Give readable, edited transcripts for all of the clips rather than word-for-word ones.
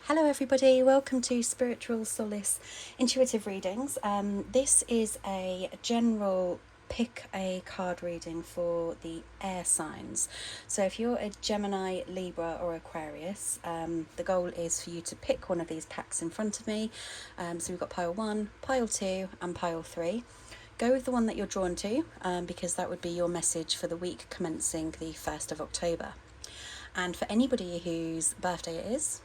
Hello everybody, welcome to Spiritual Solace Intuitive Readings. This is a general pick a card reading for the air signs. So if you're a Gemini, Libra or Aquarius, the goal is for you to pick one of these packs in front of me. So we've got pile 1, pile 2 and pile 3. Go with the one that you're drawn to because that would be your message for the week commencing the 1st of October. And for anybody whose birthday it is,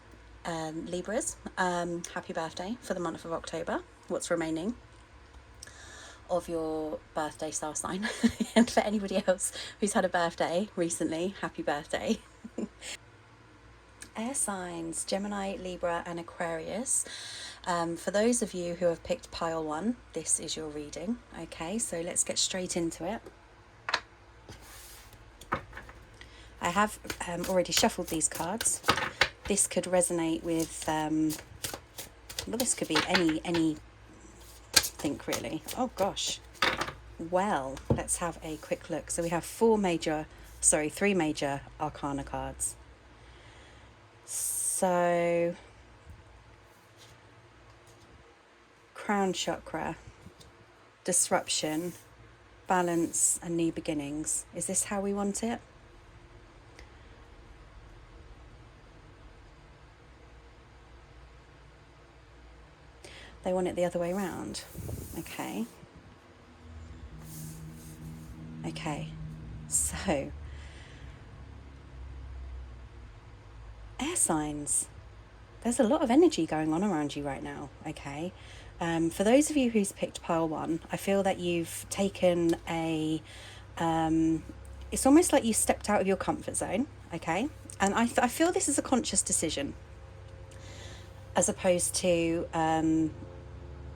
Libras, happy birthday for the month of October, what's remaining of your birthday star sign. And for anybody else who's had a birthday recently, happy birthday. Air signs, Gemini, Libra and Aquarius. For those of you who have picked pile 1, this is your reading. Okay, so let's get straight into it. I have already shuffled these cards. This could resonate with, well, this could be anything really. Oh gosh. Well, let's have a quick look. So we have three major arcana cards. So, crown chakra, disruption, balance and new beginnings. Is this how we want it? They want it the other way around. Okay. So air signs. There's a lot of energy going on around you right now. Okay. For those of you who's picked pile 1, I feel that you've taken a. It's almost like you stepped out of your comfort zone. Okay. And I feel this is a conscious decision, as opposed to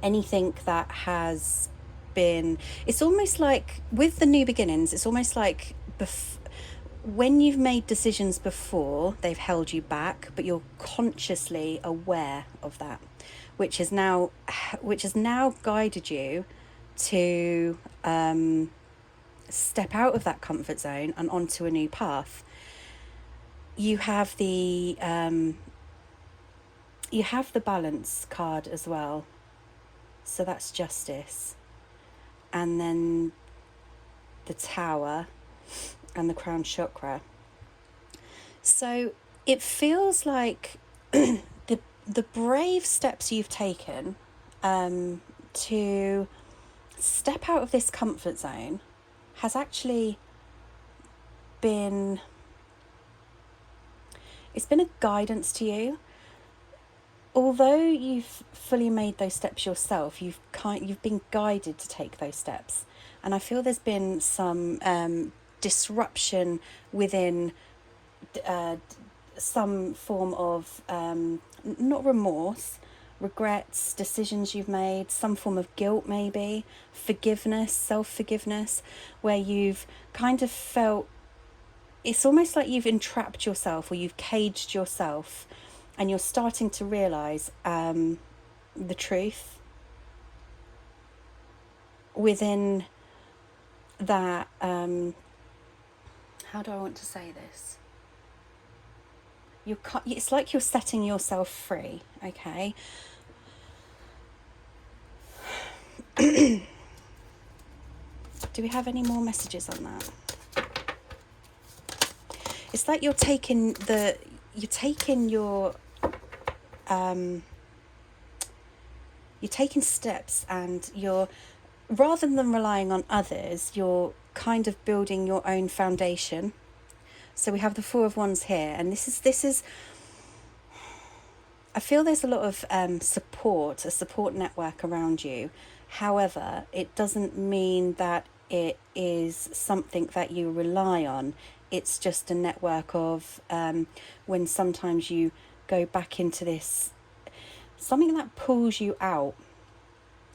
anything that has been. It's almost like with the new beginnings, it's almost like when you've made decisions before, they've held you back, but you're consciously aware of that, which has now guided you to step out of that comfort zone and onto a new path. You have the balance card as well. So that's justice. And then the tower and the crown chakra. So it feels like the brave steps you've taken to step out of this comfort zone has actually been, it's been a guidance to you. Although you've fully made those steps yourself, you've been guided to take those steps. And I feel there's been some disruption within some form of, not remorse, regrets, decisions you've made, some form of guilt maybe, forgiveness, self-forgiveness, where you've kind of felt, it's almost like you've entrapped yourself or you've caged yourself. And you're starting to realise the truth within that. How do I want to say this? It's like you're setting yourself free. Okay. Do we have any more messages on that? It's like you're taking you're taking steps, and you're, rather than relying on others, you're kind of building your own foundation. So we have the 4 of Wands here, and this is I feel there's a lot of a support network around you. However, it doesn't mean that it is something that you rely on. It's just a network of when sometimes you go back into this, something that pulls you out,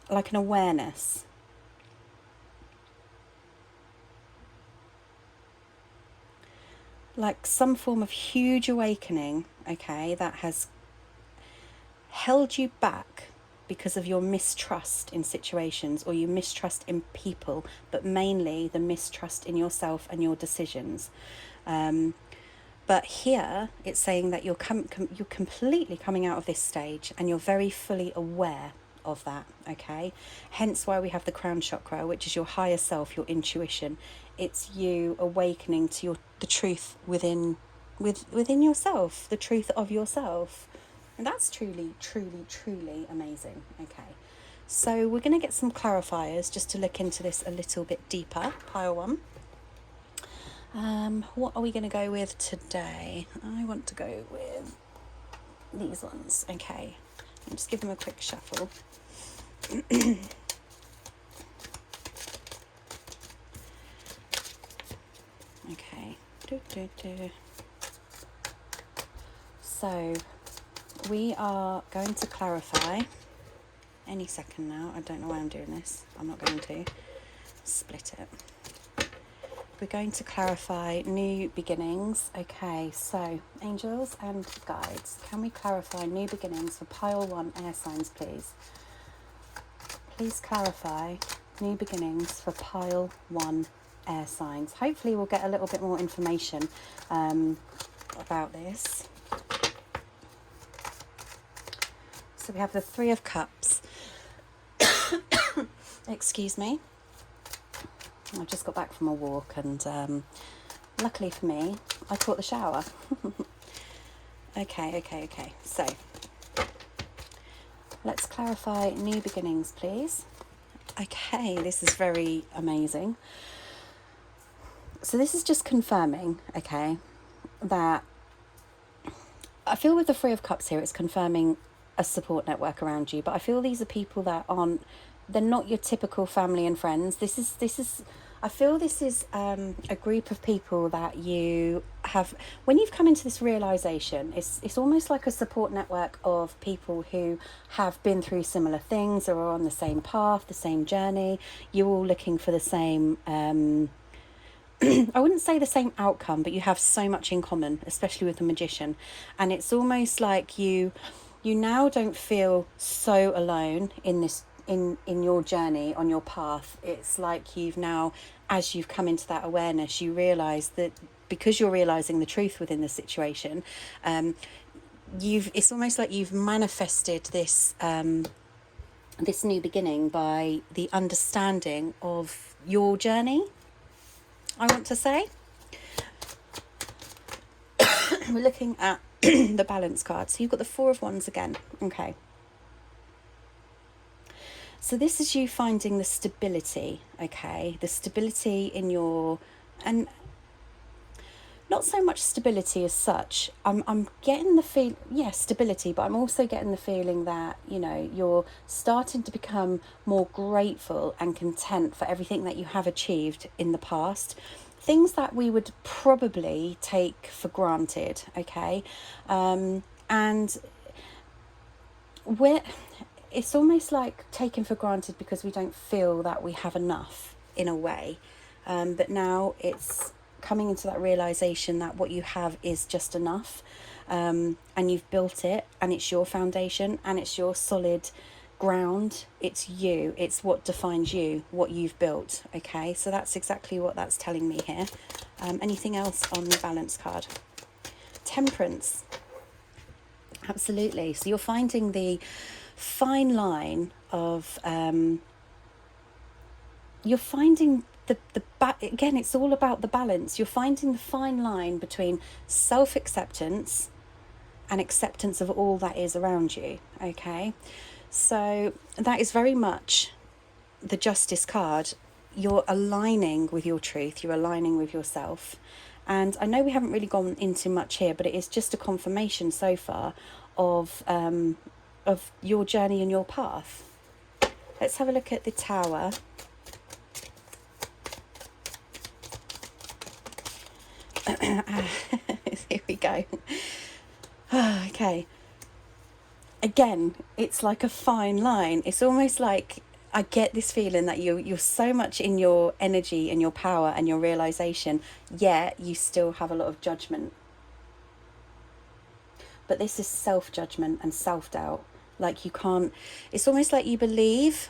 like an awareness. Like some form of huge awakening, okay, that has held you back because of your mistrust in situations, or your mistrust in people, but mainly the mistrust in yourself and your decisions. But here it's saying that you're completely coming out of this stage, and you're very fully aware of that, okay? Hence why we have the crown chakra, which is your higher self, your intuition. It's you awakening to the truth within yourself, the truth of yourself. And that's truly, truly, truly amazing, okay? So we're going to get some clarifiers just to look into this a little bit deeper, pile one. What are we going to go with today? I want to go with these ones. Okay, I'll just give them a quick shuffle. Okay. So we are going to clarify any second now. I don't know why I'm doing this. I'm not going to split it. We're going to clarify new beginnings. Okay, so angels and guides, can we clarify new beginnings for pile one air signs, please? Please clarify new beginnings for pile one air signs. Hopefully we'll get a little bit more information about this. So we have the Three of Cups. Excuse me. I just got back from a walk, and luckily for me, I caught the shower. Okay. So let's clarify new beginnings, please. Okay, this is very amazing. So this is just confirming, okay, that I feel with the Three of Cups here, it's confirming a support network around you. But I feel these are people that they're not your typical family and friends. I feel this is a group of people that you have, when you've come into this realization, it's almost like a support network of people who have been through similar things or are on the same path, the same journey. You're all looking for the same, I wouldn't say the same outcome, but you have so much in common, especially with the Magician. And it's almost like you now don't feel so alone in this, in your journey, on your path. It's like you've now, as you've come into that awareness, you realise that because you're realising the truth within the situation, it's almost like you've manifested this this new beginning by the understanding of your journey, I want to say. We're looking at the balance card. So you've got the Four of Wands again. Okay. So this is you finding the stability, okay? The stability in your, and not so much stability as such. I'm getting the feel, yes, stability, but I'm also getting the feeling that, you're starting to become more grateful and content for everything that you have achieved in the past. Things that we would probably take for granted, okay? And it's almost like taken for granted because we don't feel that we have enough in a way. But now it's coming into that realization that what you have is just enough, and you've built it, and it's your foundation, and it's your solid ground. It's you. It's what defines you, what you've built. Okay, so that's exactly what that's telling me here. Anything else on the balance card? Temperance. Absolutely. So you're finding the fine line of you're finding again, it's all about the balance. You're finding the fine line between self-acceptance and acceptance of all that is around you. Okay, so that is very much the Justice card. You're aligning with your truth, you're aligning with yourself. And I know we haven't really gone into much here, but it is just a confirmation so far of your journey and your path. Let's have a look at the Tower. Here we go. Okay. Again, it's like a fine line. It's almost like I get this feeling that you're so much in your energy and your power and your realization, yet you still have a lot of judgment. But this is self-judgment and self-doubt. Like you can't, it's almost like you believe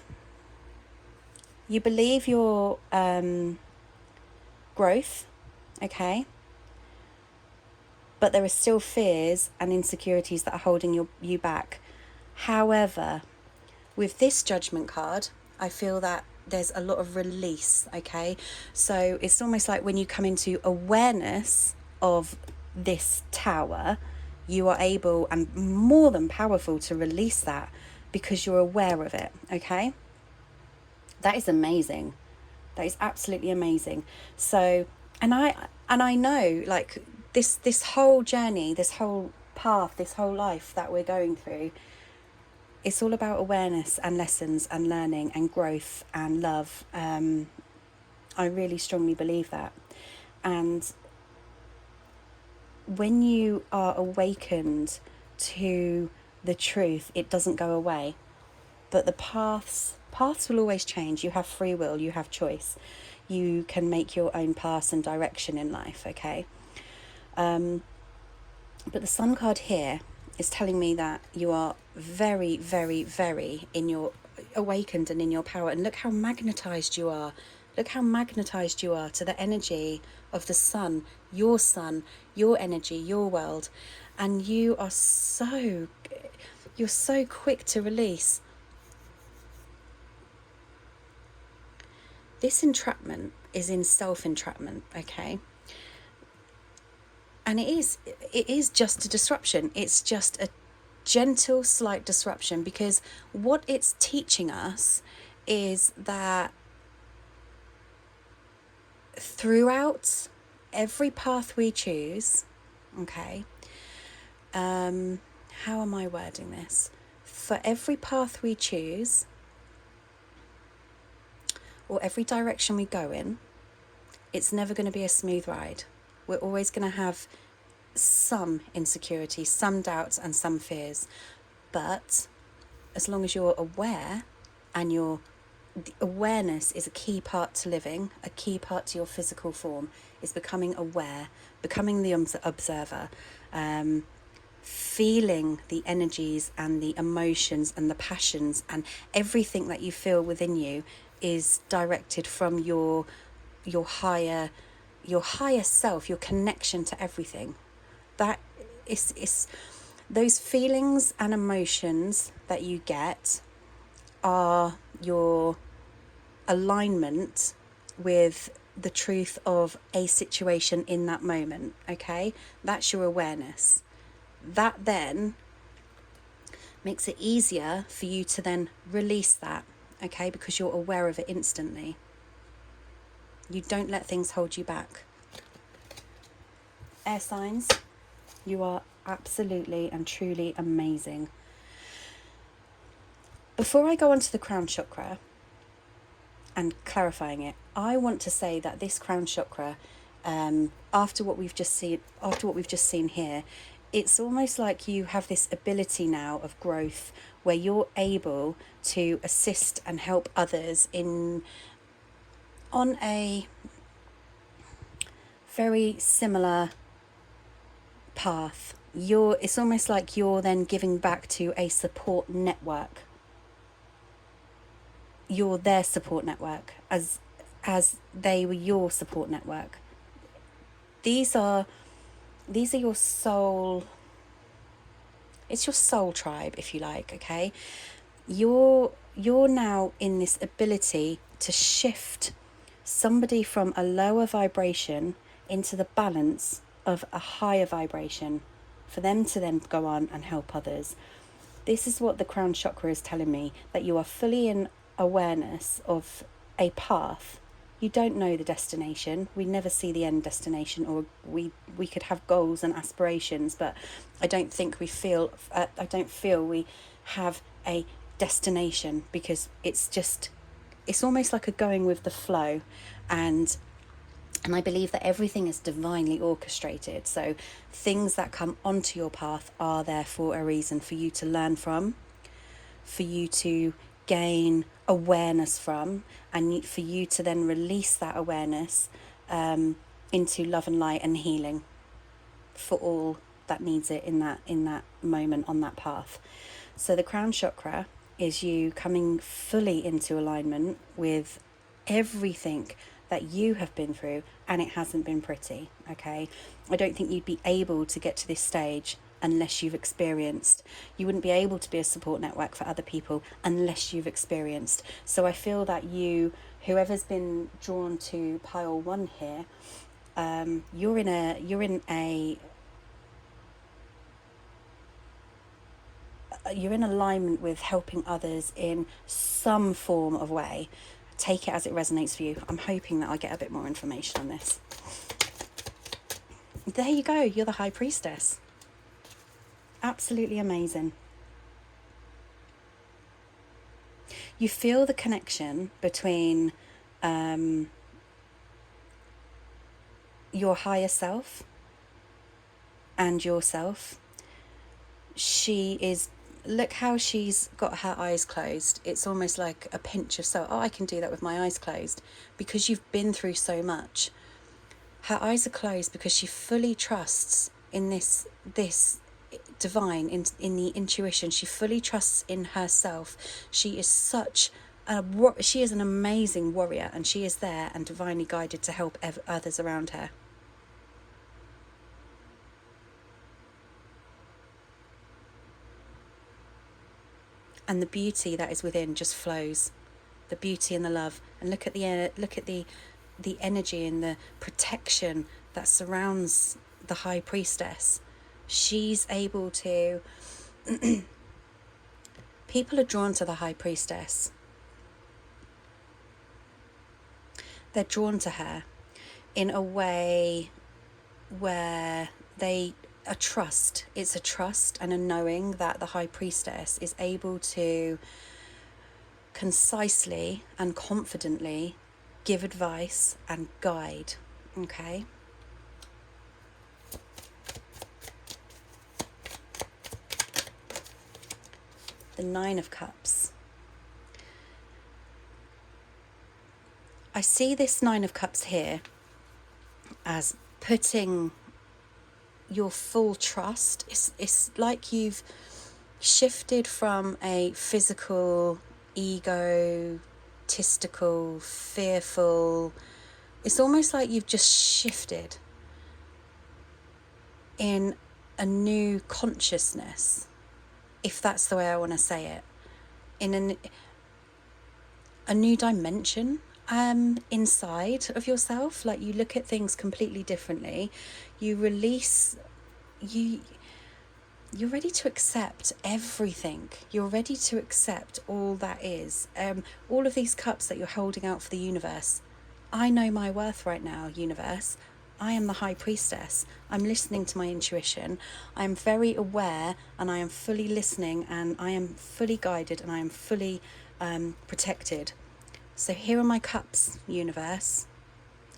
your growth, okay? but there are still fears and insecurities that are holding you back. However, with this Judgment card, I feel that there's a lot of release, okay? So it's almost like when you come into awareness of this tower, you are able and more than powerful to release that because you're aware of it, okay? That is amazing. That is absolutely amazing. So, and I know, like, this whole journey, this whole path, this whole life that we're going through, it's all about awareness and lessons and learning and growth and love. I really strongly believe that. And when you are awakened to the truth, it doesn't go away. But the paths will always change. You have free will, you have choice. You can make your own path and direction in life, okay? But the Sun card here is telling me that you are very, very, very in your awakened and in your power. And look how magnetized you are. Look how magnetized you are to the energy of the sun, your energy, your world. And you're so quick to release. This entrapment is in self-entrapment, okay? And it is just a disruption. It's just a gentle, slight disruption, because what it's teaching us is that throughout every path we choose, okay, how am I wording this? For every path we choose, or every direction we go in, it's never going to be a smooth ride. We're always going to have some insecurity, some doubts and some fears. But as long as you're aware, and the awareness is a key part to living, a key part to your physical form, is becoming aware, becoming the observer, feeling the energies and the emotions and the passions, and everything that you feel within you is directed from your higher self, your connection to everything. That is those feelings and emotions that you get are your alignment with the truth of a situation in that moment, okay? That's your awareness. That then makes it easier for you to then release that, okay? Because you're aware of it instantly. You don't let things hold you back. Air signs, you are absolutely and truly amazing. Before I go on to the crown chakra and clarifying it, I want to say that this crown chakra, after what we've just seen here, it's almost like you have this ability now of growth where you're able to assist and help others on a very similar path. It's almost like you're then giving back to a support network. You're their support network as they were your support network. These are your soul. It's your soul tribe, if you like, okay? You're now in this ability to shift somebody from a lower vibration into the balance of a higher vibration, for them to then go on and help others. This is what the crown chakra is telling me, that you are fully in awareness of a path. You don't know the destination. We never see the end destination, or we could have goals and aspirations, but I don't feel we have a destination, because it's almost like a going with the flow, and I believe that everything is divinely orchestrated. So things that come onto your path are there for a reason, for you to learn from, for you to gain awareness from, and for you to then release that awareness into love and light and healing for all that needs it in that moment on that path. So the crown chakra is you coming fully into alignment with everything that you have been through, and it hasn't been pretty, okay? I don't think you'd be able to get to this stage unless you've experienced. You wouldn't be able to be a support network for other people unless you've experienced. So I feel that whoever's been drawn to pile 1 here, you're in alignment with helping others in some form of way. Take it as it resonates for you. I'm hoping that I get a bit more information on this. There you go. You're the High Priestess. Absolutely amazing. You feel the connection between your higher self and yourself. Look how she's got her eyes closed. It's almost like a pinch of salt. Oh, I can do that with my eyes closed, because you've been through so much. Her eyes are closed because she fully trusts in this divine, in the intuition. She fully trusts in herself. She is she is an amazing warrior, and she is there and divinely guided to help others around her. And the beauty that is within just flows, the beauty and the love. And look at the energy and the protection that surrounds the High Priestess. She's able to people are drawn to the High Priestess. They're drawn to her in a way where it's a trust and a knowing that the High Priestess is able to concisely and confidently give advice and guide, okay? The 9 of Cups. I see this 9 of Cups here as putting your full trust. It's like you've shifted from a physical, egotistical, fearful. It's almost like you've just shifted in a new consciousness, if that's the way I want to say it, in a new dimension inside of yourself. Like, you look at things completely differently. You release, you're ready to accept everything. You're ready to accept all that is. All of these cups that you're holding out for the universe. I know my worth right now, universe. I am the High Priestess. I'm listening to my intuition. I am very aware, and I am fully listening, and I am fully guided, and I am fully protected. So here are my cups, universe.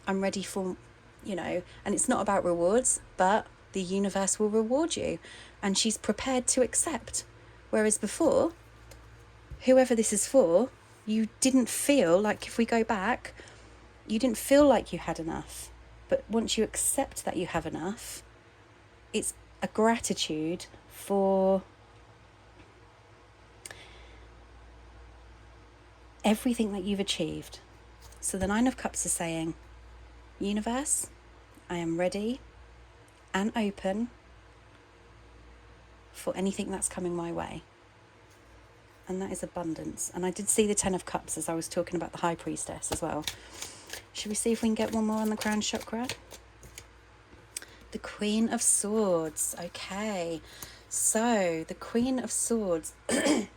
I'm ready for, and it's not about rewards, but the universe will reward you. And she's prepared to accept. Whereas before, whoever this is for, you didn't feel like, if we go back, you didn't feel like you had enough. But once you accept that you have enough, it's a gratitude for everything that you've achieved. So the 9 of Cups is saying, universe, I am ready and open for anything that's coming my way. And that is abundance. And I did see the 10 of Cups as I was talking about the High Priestess as well. Should we see if we can get one more on the crown chakra? The Queen of Swords. Okay. So the Queen of Swords.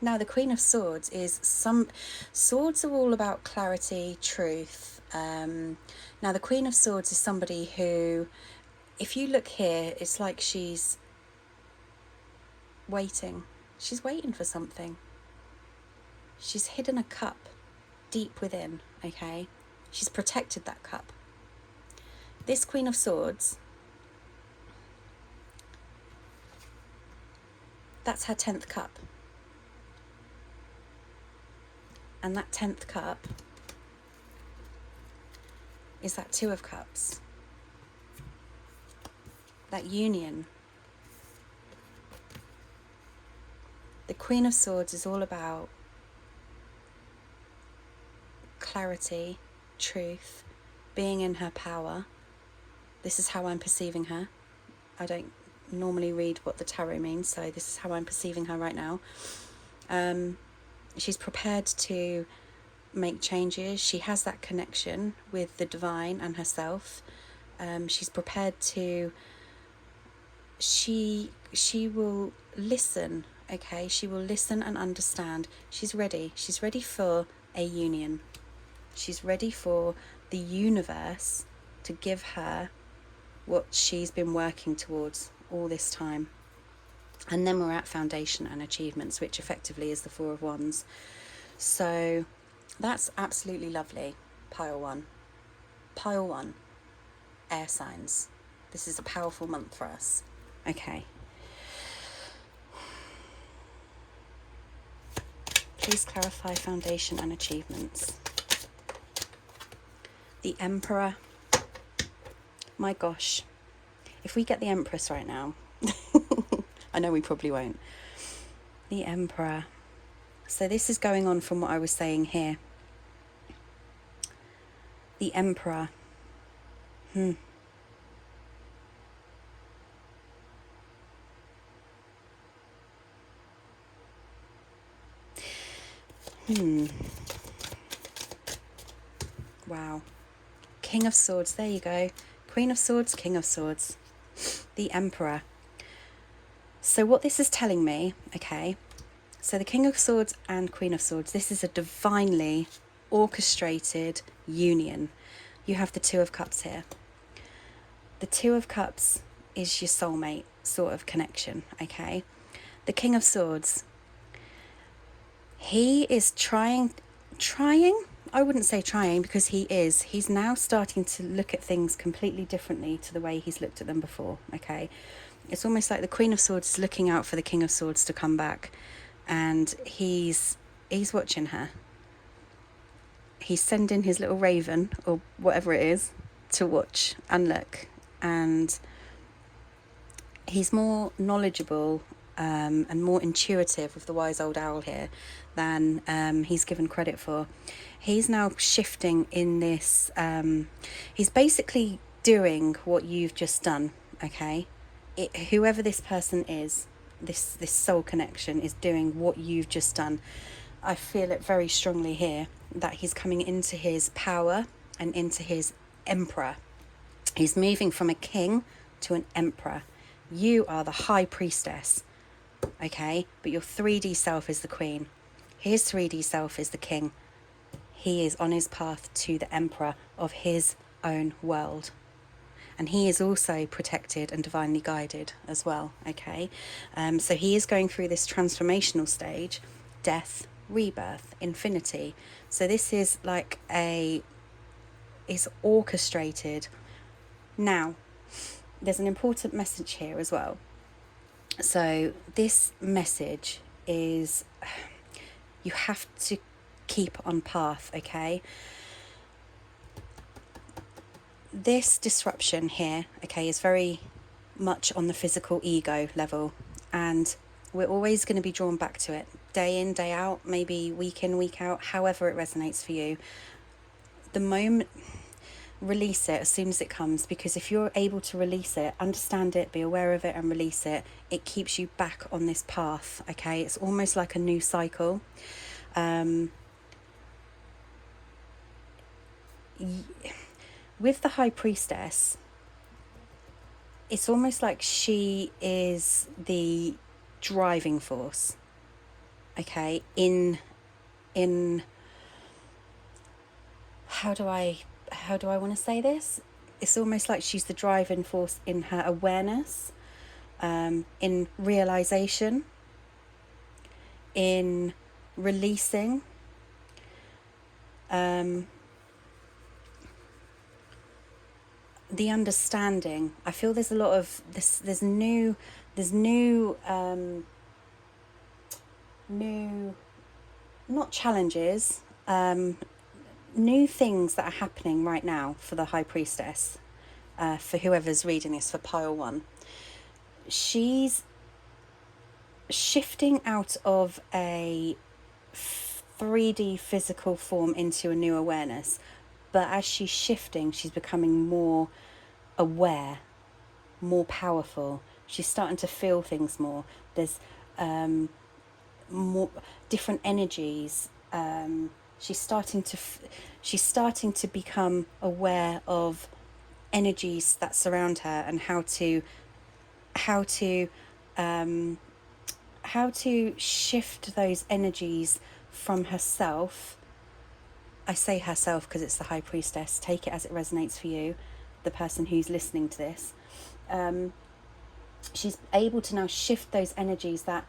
Now the Queen of Swords is swords are all about clarity, truth. Now the Queen of Swords is somebody who, if you look here, it's like she's waiting. She's waiting for something. She's hidden a cup deep within, okay? She's protected that cup. This Queen of Swords, that's her 10th cup. And that 10th cup is that 2 of Cups. That union. The Queen of Swords is all about clarity, truth, being in her power. This is how I'm perceiving her. I don't normally read what the tarot means, so this is how I'm perceiving her right now. She's prepared to make changes. She has that connection with the divine and herself. She's prepared to, she will listen, okay? She will listen and understand. She's ready for a union. She's ready for the universe to give her what she's been working towards all this time. And then we're at foundation and achievements, which effectively is the Four of Wands. So that's absolutely lovely. Pile one, air signs. This is a powerful month for us. Okay. Please clarify foundation and achievements. The Emperor. My gosh. If we get the Empress right now, I know we probably won't. The Emperor. So this is going on from what I was saying here. The Emperor. Wow. King of Swords, there you go. Queen of Swords, King of Swords. The Emperor. So what this is telling me, okay, so the King of Swords and Queen of Swords, this is a divinely orchestrated union. You have the Two of Cups here. The Two of Cups is your soulmate sort of connection, okay? The King of Swords, he is trying, I wouldn't say trying, because he's now starting to look at things completely differently to the way he's looked at them before, okay? It's almost like the Queen of Swords is looking out for the King of Swords to come back, and he's watching her. He's sending his little raven, or whatever it is, to watch and look, and he's more knowledgeable and more intuitive with the wise old owl here than he's given credit for. He's now shifting in this, he's basically doing what you've just done, okay? Whoever this person is, this soul connection is doing what you've just done. I feel it very strongly here that he's coming into his power and into his emperor. He's moving from a king to an emperor. You are the high priestess, okay? But your 3D self is the queen. His 3D self is the king. He is on his path to the emperor of his own world. And he is also protected and divinely guided as well, okay? So he is going through this transformational stage, death, rebirth, infinity. So this is like it's orchestrated. Now, there's an important message here as well. So this message is, you have to keep on path, okay? This disruption here, okay, is very much on the physical ego level, and we're always going to be drawn back to it, day in, day out, maybe week in, week out, however it resonates for you. The moment, release it as soon as it comes, because if you're able to release it, understand it, be aware of it and release it, it keeps you back on this path, okay? It's almost like a new cycle. With the High Priestess, it's almost like she is the driving force, okay, in how do I want to say this? It's almost like she's the driving force in her awareness, in realization, in releasing, the understanding. I feel there's a lot of this. There's new, not challenges, new things that are happening right now for the High Priestess. For whoever's reading this, for pile one, she's shifting out of a 3D physical form into a new awareness. But as she's shifting, she's becoming more aware, more powerful. She's starting to feel things more. There's more different energies. She's starting to become aware of energies that surround her, and how to shift those energies from herself. I say herself because it's the High Priestess. Take it as it resonates for you, the person who's listening to this. She's able to now shift those energies that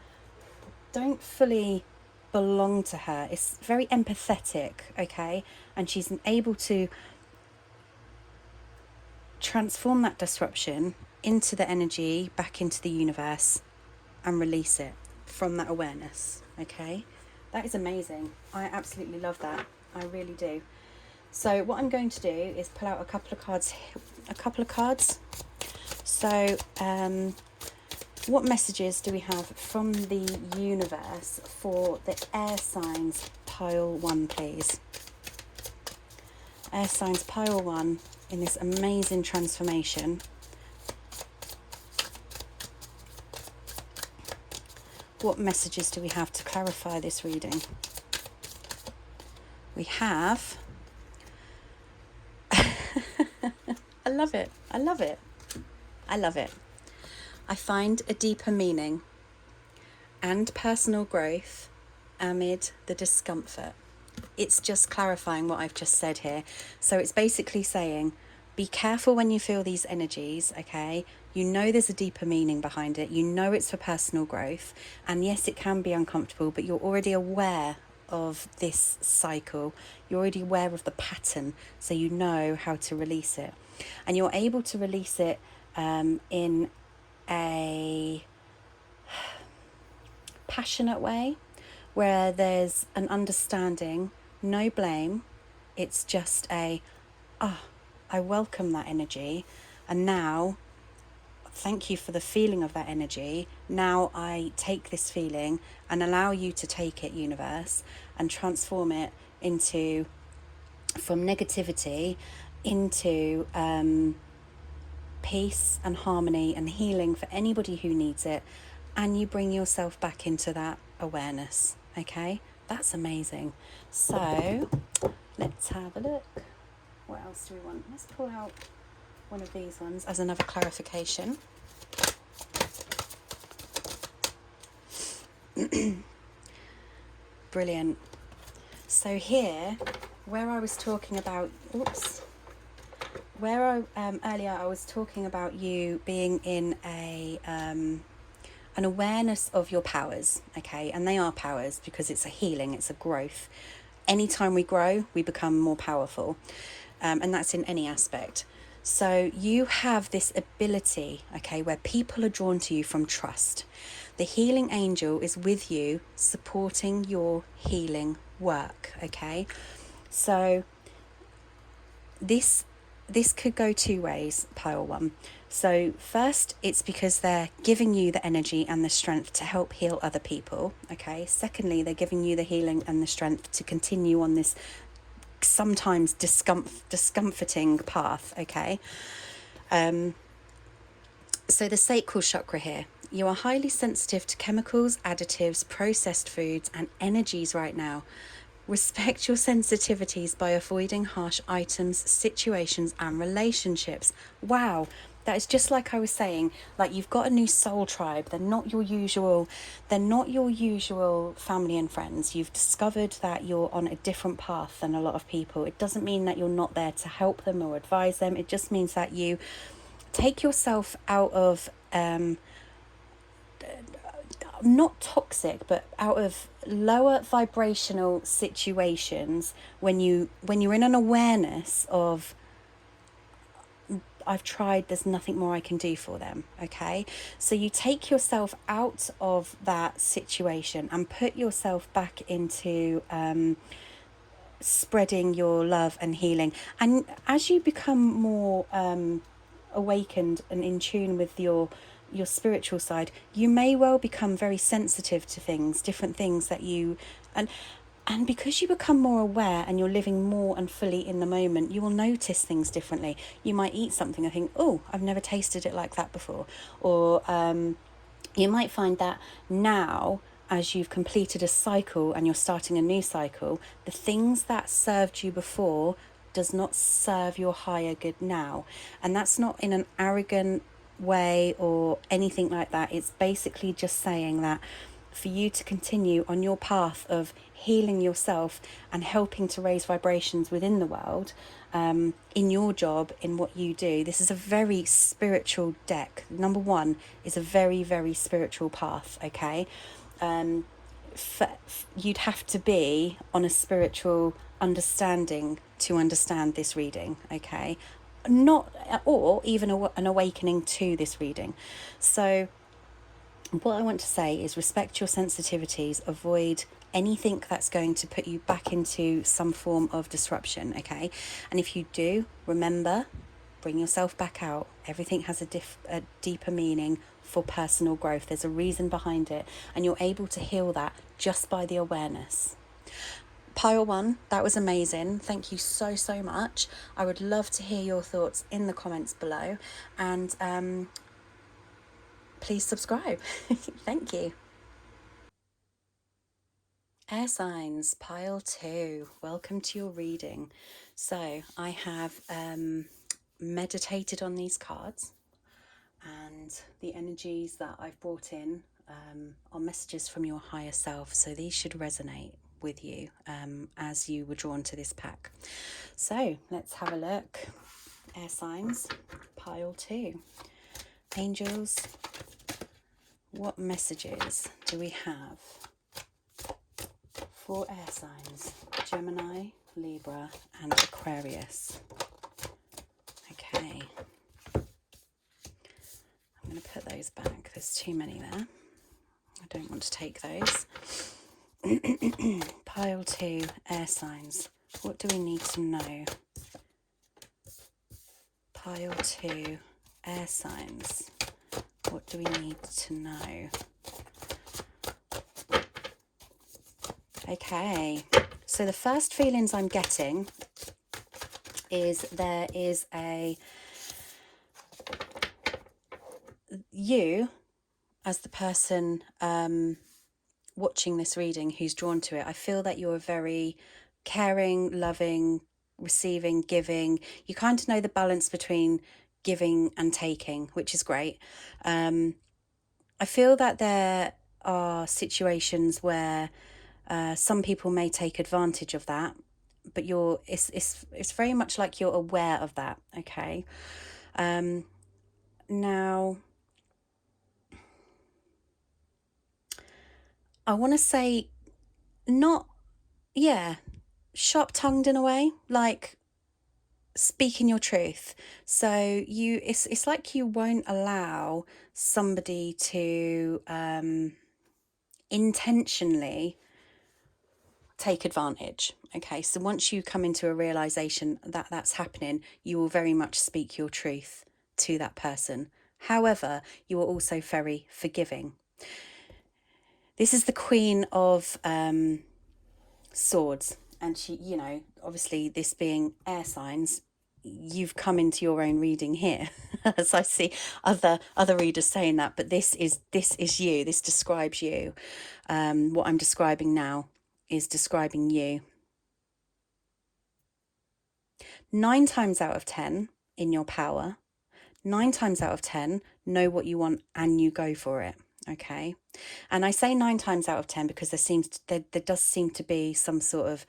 don't fully belong to her. It's very empathetic, okay? And she's able to transform that disruption into the energy back into the universe and release it from that awareness, okay? That is amazing. I absolutely love that. I really do. So what I'm going to do is pull out a couple of cards. So what messages do we have from the universe for the air signs pile 1, please? Air signs pile 1 in this amazing transformation. What messages do we have to clarify this reading? We have... I love it. I love it. I love it. I find a deeper meaning and personal growth amid the discomfort. It's just clarifying what I've just said here. So it's basically saying, be careful when you feel these energies, okay? You know there's a deeper meaning behind it. You know it's for personal growth. And yes, it can be uncomfortable, but you're already aware of this cycle. You're already aware of the pattern, so you know how to release it. And you're able to release it in a passionate way, where there's an understanding, no blame. It's just I welcome that energy, and now thank you for the feeling of that energy. Now I take this feeling and allow you to take it, universe, and transform it into, from negativity into peace and harmony and healing for anybody who needs it. And you bring yourself back into that awareness, okay? That's amazing. So let's have a look. What else do we want? Let's pull out one of these ones as another clarification. Brilliant. So here, where I was talking about, earlier I was talking about you being in an awareness of your powers, okay? And they are powers because it's a healing, it's a growth. Anytime we grow, we become more powerful. And that's in any aspect. So you have this ability, okay, where people are drawn to you from trust. The healing angel is with you, supporting your healing work, okay? So this could go two ways, pile 1. So first, it's because they're giving you the energy and the strength to help heal other people, okay? Secondly, they're giving you the healing and the strength to continue on this sometimes discomforting path, okay? So the sacral chakra here. You are highly sensitive to chemicals, additives, processed foods, and energies right now. Respect your sensitivities by avoiding harsh items, situations, and relationships. Wow, that is just like I was saying, like you've got a new soul tribe. They're not your usual family and friends. You've discovered that you're on a different path than a lot of people. It doesn't mean that you're not there to help them or advise them. It just means that you take yourself out of not toxic, but out of lower vibrational situations when you're in an awareness of, I've tried, there's nothing more I can do for them, okay? So you take yourself out of that situation and put yourself back into spreading your love and healing. And as you become more awakened and in tune with your spiritual side, you may well become very sensitive to things, different things that you, and And because you become more aware and you're living more and fully in the moment, you will notice things differently. You might eat something and think, oh, I've never tasted it like that before. Or you might find that now, as you've completed a cycle and you're starting a new cycle, the things that served you before does not serve your higher good now. And that's not in an arrogant way or anything like that. It's basically just saying that for you to continue on your path of healing yourself and helping to raise vibrations within the world, in your job, in what you do. This is a very spiritual deck. Number one is a very, very spiritual path, okay? You'd have to be on a spiritual understanding to understand this reading, okay? Not, or even an awakening to this reading. So what I want to say is respect your sensitivities, avoid anything that's going to put you back into some form of disruption, okay? And if you do, remember, bring yourself back out. Everything has a deeper meaning for personal growth. There's a reason behind it, and you're able to heal that just by the awareness. Pile 1, that was amazing. Thank you so, so much. I would love to hear your thoughts in the comments below, and please subscribe. Thank you. Air signs, pile 2. Welcome to your reading. So I have meditated on these cards, and the energies that I've brought in are messages from your higher self. So these should resonate with you as you were drawn to this pack. So let's have a look. Air signs, pile 2. Angels, what messages do we have for air signs? Gemini, Libra and Aquarius. Okay. I'm going to put those back. There's too many there. I don't want to take those. Pile 2, air signs. What do we need to know? Pile 2, air signs. What do we need to know? Okay, so the first feelings I'm getting is there is you as the person watching this reading who's drawn to it. I feel that you're very caring, loving, receiving, giving. You kind of know the balance between giving and taking, which is great. I feel that there are situations where some people may take advantage of that, but it's very much like you're aware of that, okay? Now, I want to say sharp-tongued in a way, like speaking your truth. So it's like you won't allow somebody to intentionally take advantage. Okay, so once you come into a realization that that's happening, you will very much speak your truth to that person. However, you are also very forgiving. This is the Queen of Swords, and she, you know, obviously this being air signs, you've come into your own reading here. As I see other readers saying that, but this is you. This describes you. What I'm describing now is describing you. 9 times out of 10 in your power, 9 times out of 10 know what you want and you go for it. Okay, and I say 9 times out of 10 because there does seem to be some sort of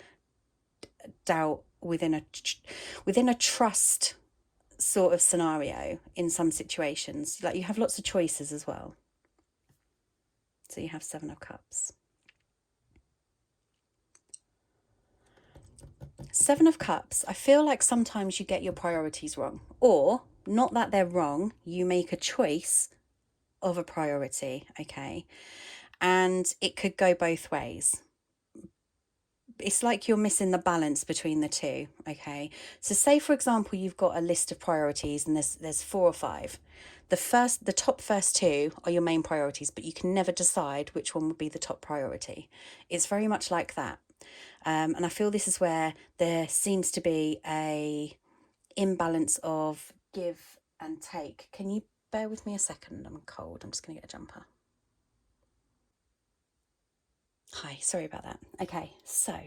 doubt within a trust sort of scenario in some situations. Like you have lots of choices as well. So you have 7 of Cups. 7 of Cups, I feel like sometimes you get your priorities wrong, or not that they're wrong, you make a choice of a priority, okay? And it could go both ways. It's like you're missing the balance between the two, okay? So say, for example, you've got a list of priorities and there's 4 or 5. the top first two are your main priorities, but you can never decide which one would be the top priority. It's very much like that. And I feel this is where there seems to be a imbalance of give and take. Can you bear with me a second? I'm cold. I'm just going to get a jumper. Hi, sorry about that. Okay, so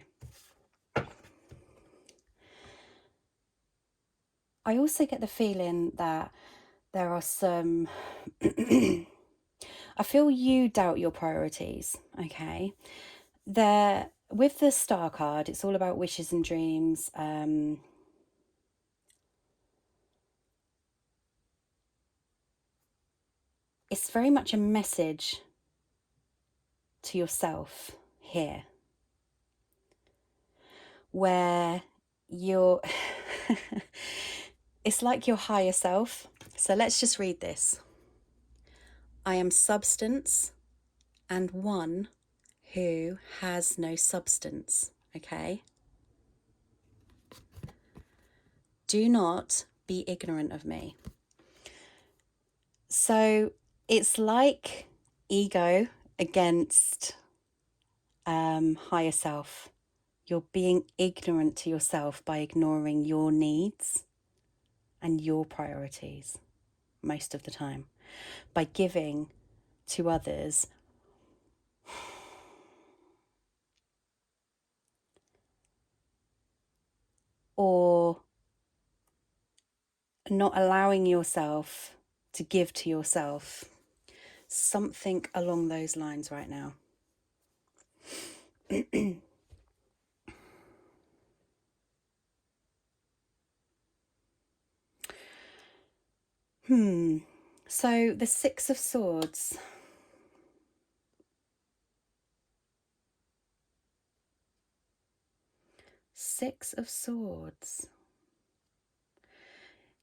I also get the feeling that there are some I feel you doubt your priorities, okay? With the star card, it's all about wishes and dreams. It's very much a message to yourself here, where you're it's like your higher self. So let's just read this. I am substance and one who has no substance, okay? Do not be ignorant of me. So it's like ego against higher self. You're being ignorant to yourself by ignoring your needs and your priorities most of the time. By giving to others or not allowing yourself to give to yourself. Something along those lines right now. So the Six of Swords. Six of Swords.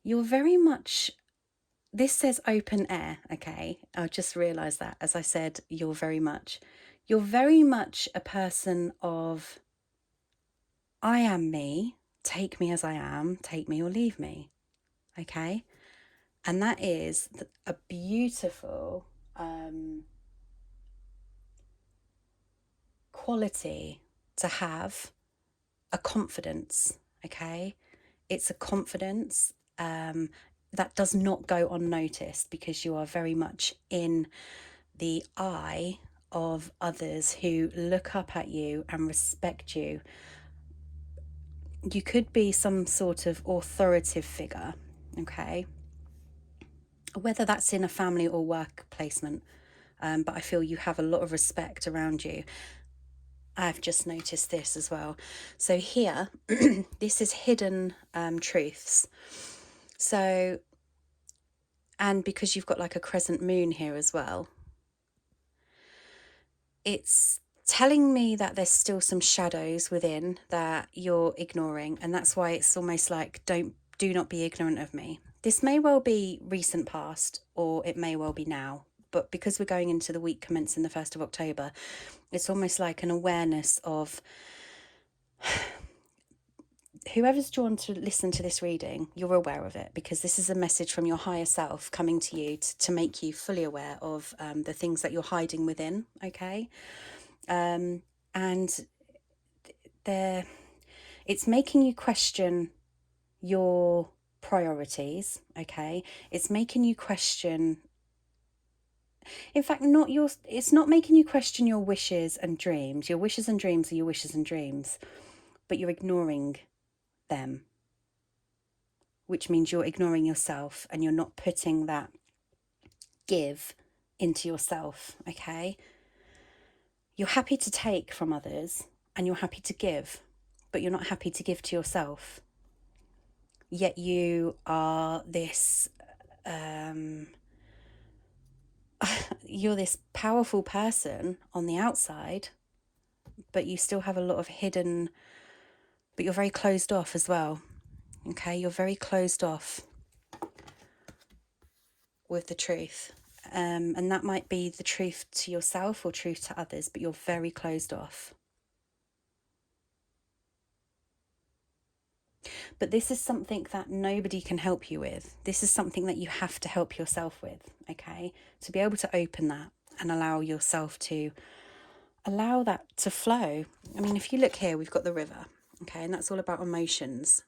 You're very much, this says open air, okay? I just realised that as I said, you're very much a person of, I am me, take me as I am, take me or leave me, okay? And that is a beautiful quality to have, a confidence, okay? It's a confidence that does not go unnoticed because you are very much in the eye of others who look up at you and respect you. You could be some sort of authoritative figure, okay? Whether that's in a family or work placement, but I feel you have a lot of respect around you. I've just noticed this as well. So here, this is hidden truths. So, and because you've got like a crescent moon here as well, it's telling me that there's still some shadows within that you're ignoring. And that's why it's almost like, do not be ignorant of me. This may well be recent past, or it may well be now. But because we're going into the week commencing the 1st of October, it's almost like an awareness of whoever's drawn to listen to this reading, you're aware of it, because this is a message from your higher self coming to you to make you fully aware of the things that you're hiding within, okay? And it's making you question your priorities, okay? It's making you question, in fact, it's not making you question your wishes and dreams. Your wishes and dreams are your wishes and dreams, but you're ignoring them, which means you're ignoring yourself and you're not putting that give into yourself, okay? You're happy to take from others and you're happy to give, but you're not happy to give to yourself. Yet you are this, you're this powerful person on the outside, but you still have a lot of hidden, but you're very closed off as well, okay? You're very closed off with the truth. And that might be the truth to yourself or truth to others, but you're very closed off. But this is something that nobody can help you with. This is something that you have to help yourself with, okay? To be able to open that and allow yourself to allow that to flow. I mean, if you look here, we've got the river, okay? And that's all about emotions.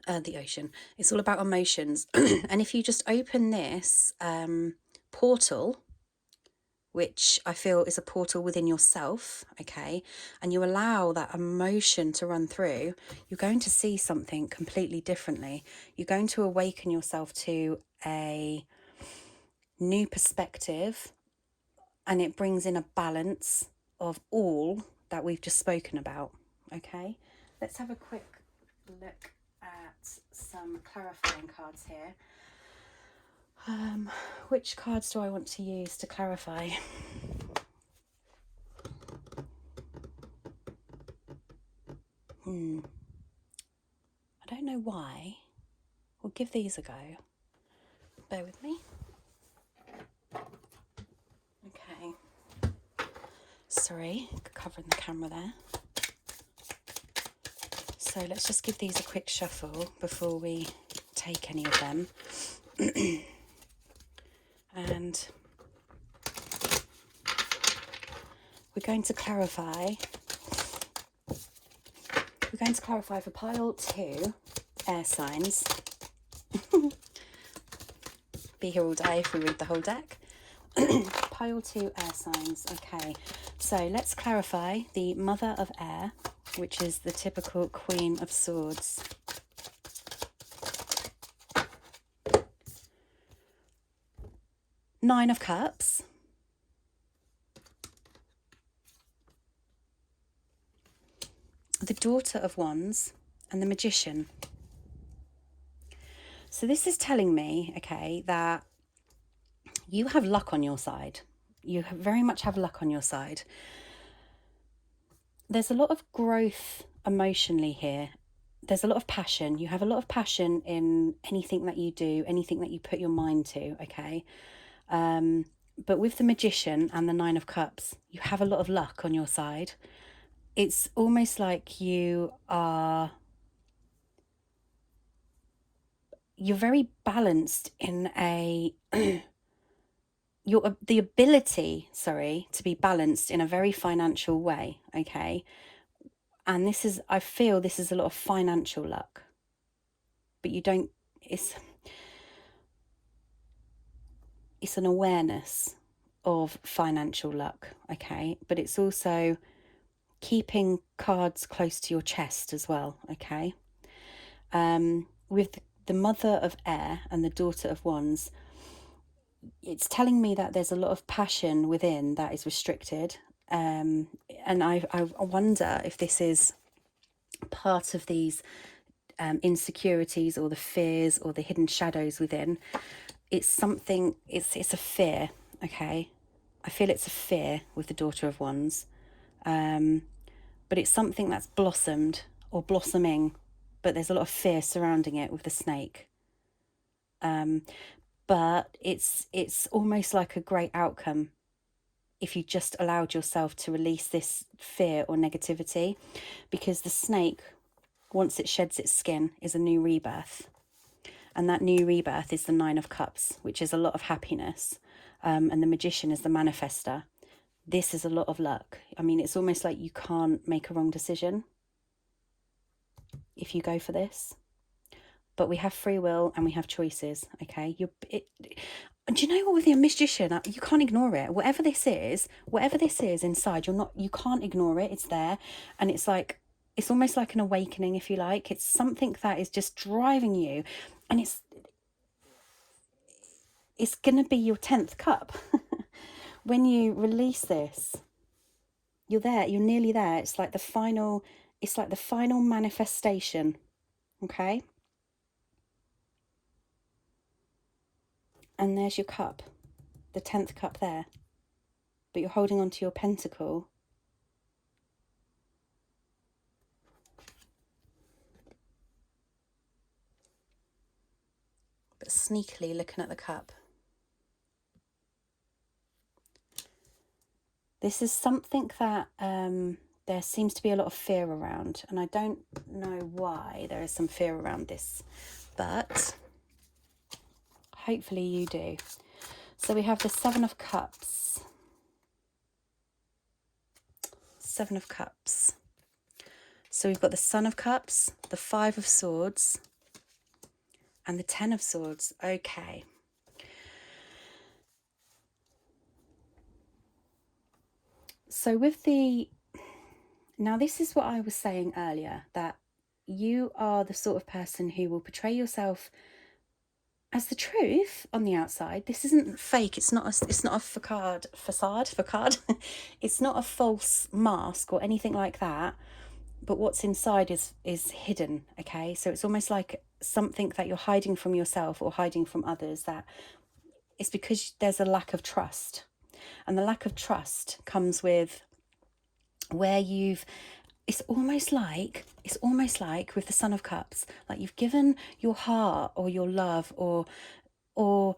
The ocean. It's all about emotions. And if you just open this portal, which I feel is a portal within yourself, okay, and you allow that emotion to run through, you're going to see something completely differently. You're going to awaken yourself to a new perspective, and it brings in a balance of all that we've just spoken about, okay? Let's have a quick look at some clarifying cards here. Which cards do I want to use to clarify? I don't know why. We'll give these a go. Bear with me. Okay. Sorry, covering the camera there. So let's just give these a quick shuffle before we take any of them. And we're going to clarify. We're going to clarify for pile 2, air signs. Be here all day if we read the whole deck. Pile 2, air signs. Okay, so let's clarify the Mother of Air, which is the typical Queen of Swords. Nine of Cups. The Daughter of Wands and the Magician. So this is telling me, okay, that you have luck on your side. You very much have luck on your side. There's a lot of growth emotionally here. There's a lot of passion. You have a lot of passion in anything that you do, anything that you put your mind to, okay? But with the Magician and the Nine of Cups, you have a lot of luck on your side. It's almost like you're very balanced in a the ability, to be balanced in a very financial way, okay? And this is, I feel this is a lot of financial luck. But you don't, it's an awareness of financial luck, okay? But it's also keeping cards close to your chest as well, okay? With the Mother of Air and the Daughter of Wands, it's telling me that there's a lot of passion within that is restricted. And I wonder if this is part of these insecurities or the fears or the hidden shadows within. It's something, it's a fear, okay? I feel it's a fear with the Daughter of Wands. But it's something that's blossomed or blossoming, but there's a lot of fear surrounding it with the snake. But it's almost like a great outcome if you just allowed yourself to release this fear or negativity, because the snake, once it sheds its skin, is a new rebirth. And that new rebirth is the Nine of Cups, which is a lot of happiness. And the Magician is the manifester. This is a lot of luck. I mean, it's almost like you can't make a wrong decision if you go for this. But we have free will and we have choices, okay? Do you know what, with the Magician, you can't ignore it. Whatever this is inside, you can't ignore it. It's there. And it's almost like an awakening, if you like. It's something that is just driving you. And it's going to be your 10th cup. When you release this, you're there. You're nearly there. It's like the final manifestation, okay? And there's your cup, the 10th cup there. But you're holding on to your pentacle. But sneakily looking at the cup. This is something that there seems to be a lot of fear around, and I don't know why there is some fear around this, but hopefully you do. So we have the Seven of Cups. Seven of Cups. So we've got the Son of Cups, the Five of Swords, and the Ten of Swords. Okay. So with the... Now this is what I was saying earlier, that you are the sort of person who will portray yourself as the truth on the outside. This isn't fake. It's not a facade. It's not a false mask or anything like that. But what's inside is hidden. Okay, so it's almost like something that you're hiding from yourself or hiding from others. That it's because there's a lack of trust, and the lack of trust comes with where you've... It's almost like with the Son of Cups, like you've given your heart or your love or to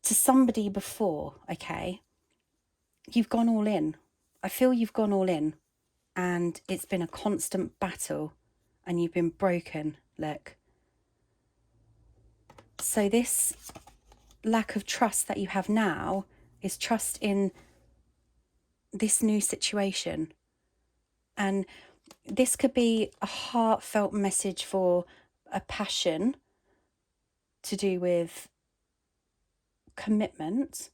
somebody before, okay? You've gone all in. I feel you've gone all in, and it's been a constant battle, and you've been broken, look. So this lack of trust that you have now is trust in this new situation. And this could be a heartfelt message for a passion to do with commitment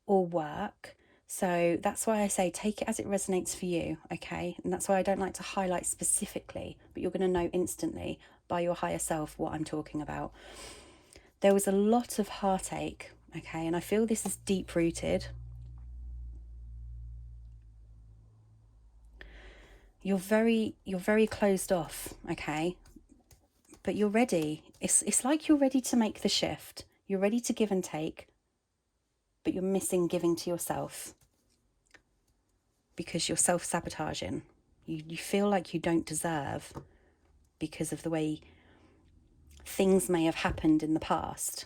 or work. So that's why I say take it as it resonates for you, okay? And that's why I don't like to highlight specifically, but you're going to know instantly by your higher self what I'm talking about. There was a lot of heartache, okay? And I feel this is deep-rooted. You're very closed off, okay? But you're ready. It's like you're ready to make the shift. You're ready to give and take, but you're missing giving to yourself because you're self-sabotaging. You feel like you don't deserve because of the way things may have happened in the past.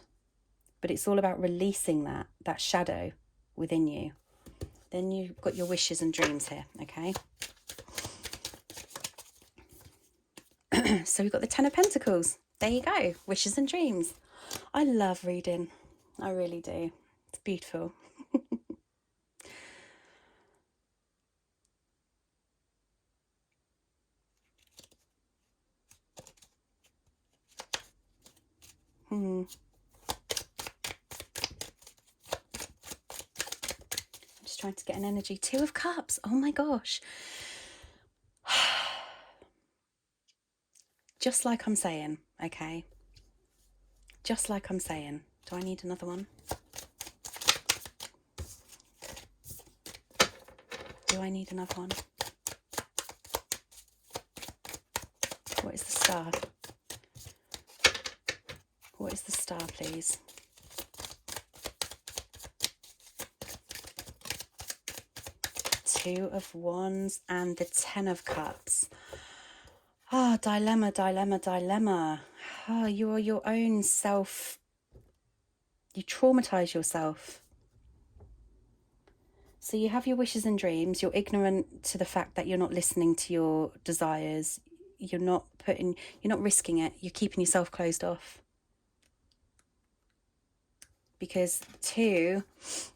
But it's all about releasing that shadow within you. Then you've got your wishes and dreams here, okay? So we've got the Ten of Pentacles. There you go. Wishes and dreams. I love reading. I really do. It's beautiful. I'm just trying to get an energy. Two of Cups. Oh my gosh. Just like I'm saying, okay? Just like I'm saying. Do I need another one? Do I need another one? What is the Star? What is the Star, please? Two of Wands and the Ten of Cups. Ah, dilemma, dilemma, dilemma. Ah, you are your own self. You traumatize yourself. So you have your wishes and dreams. You're ignorant to the fact that you're not listening to your desires. You're not risking it. You're keeping yourself closed off. Because Two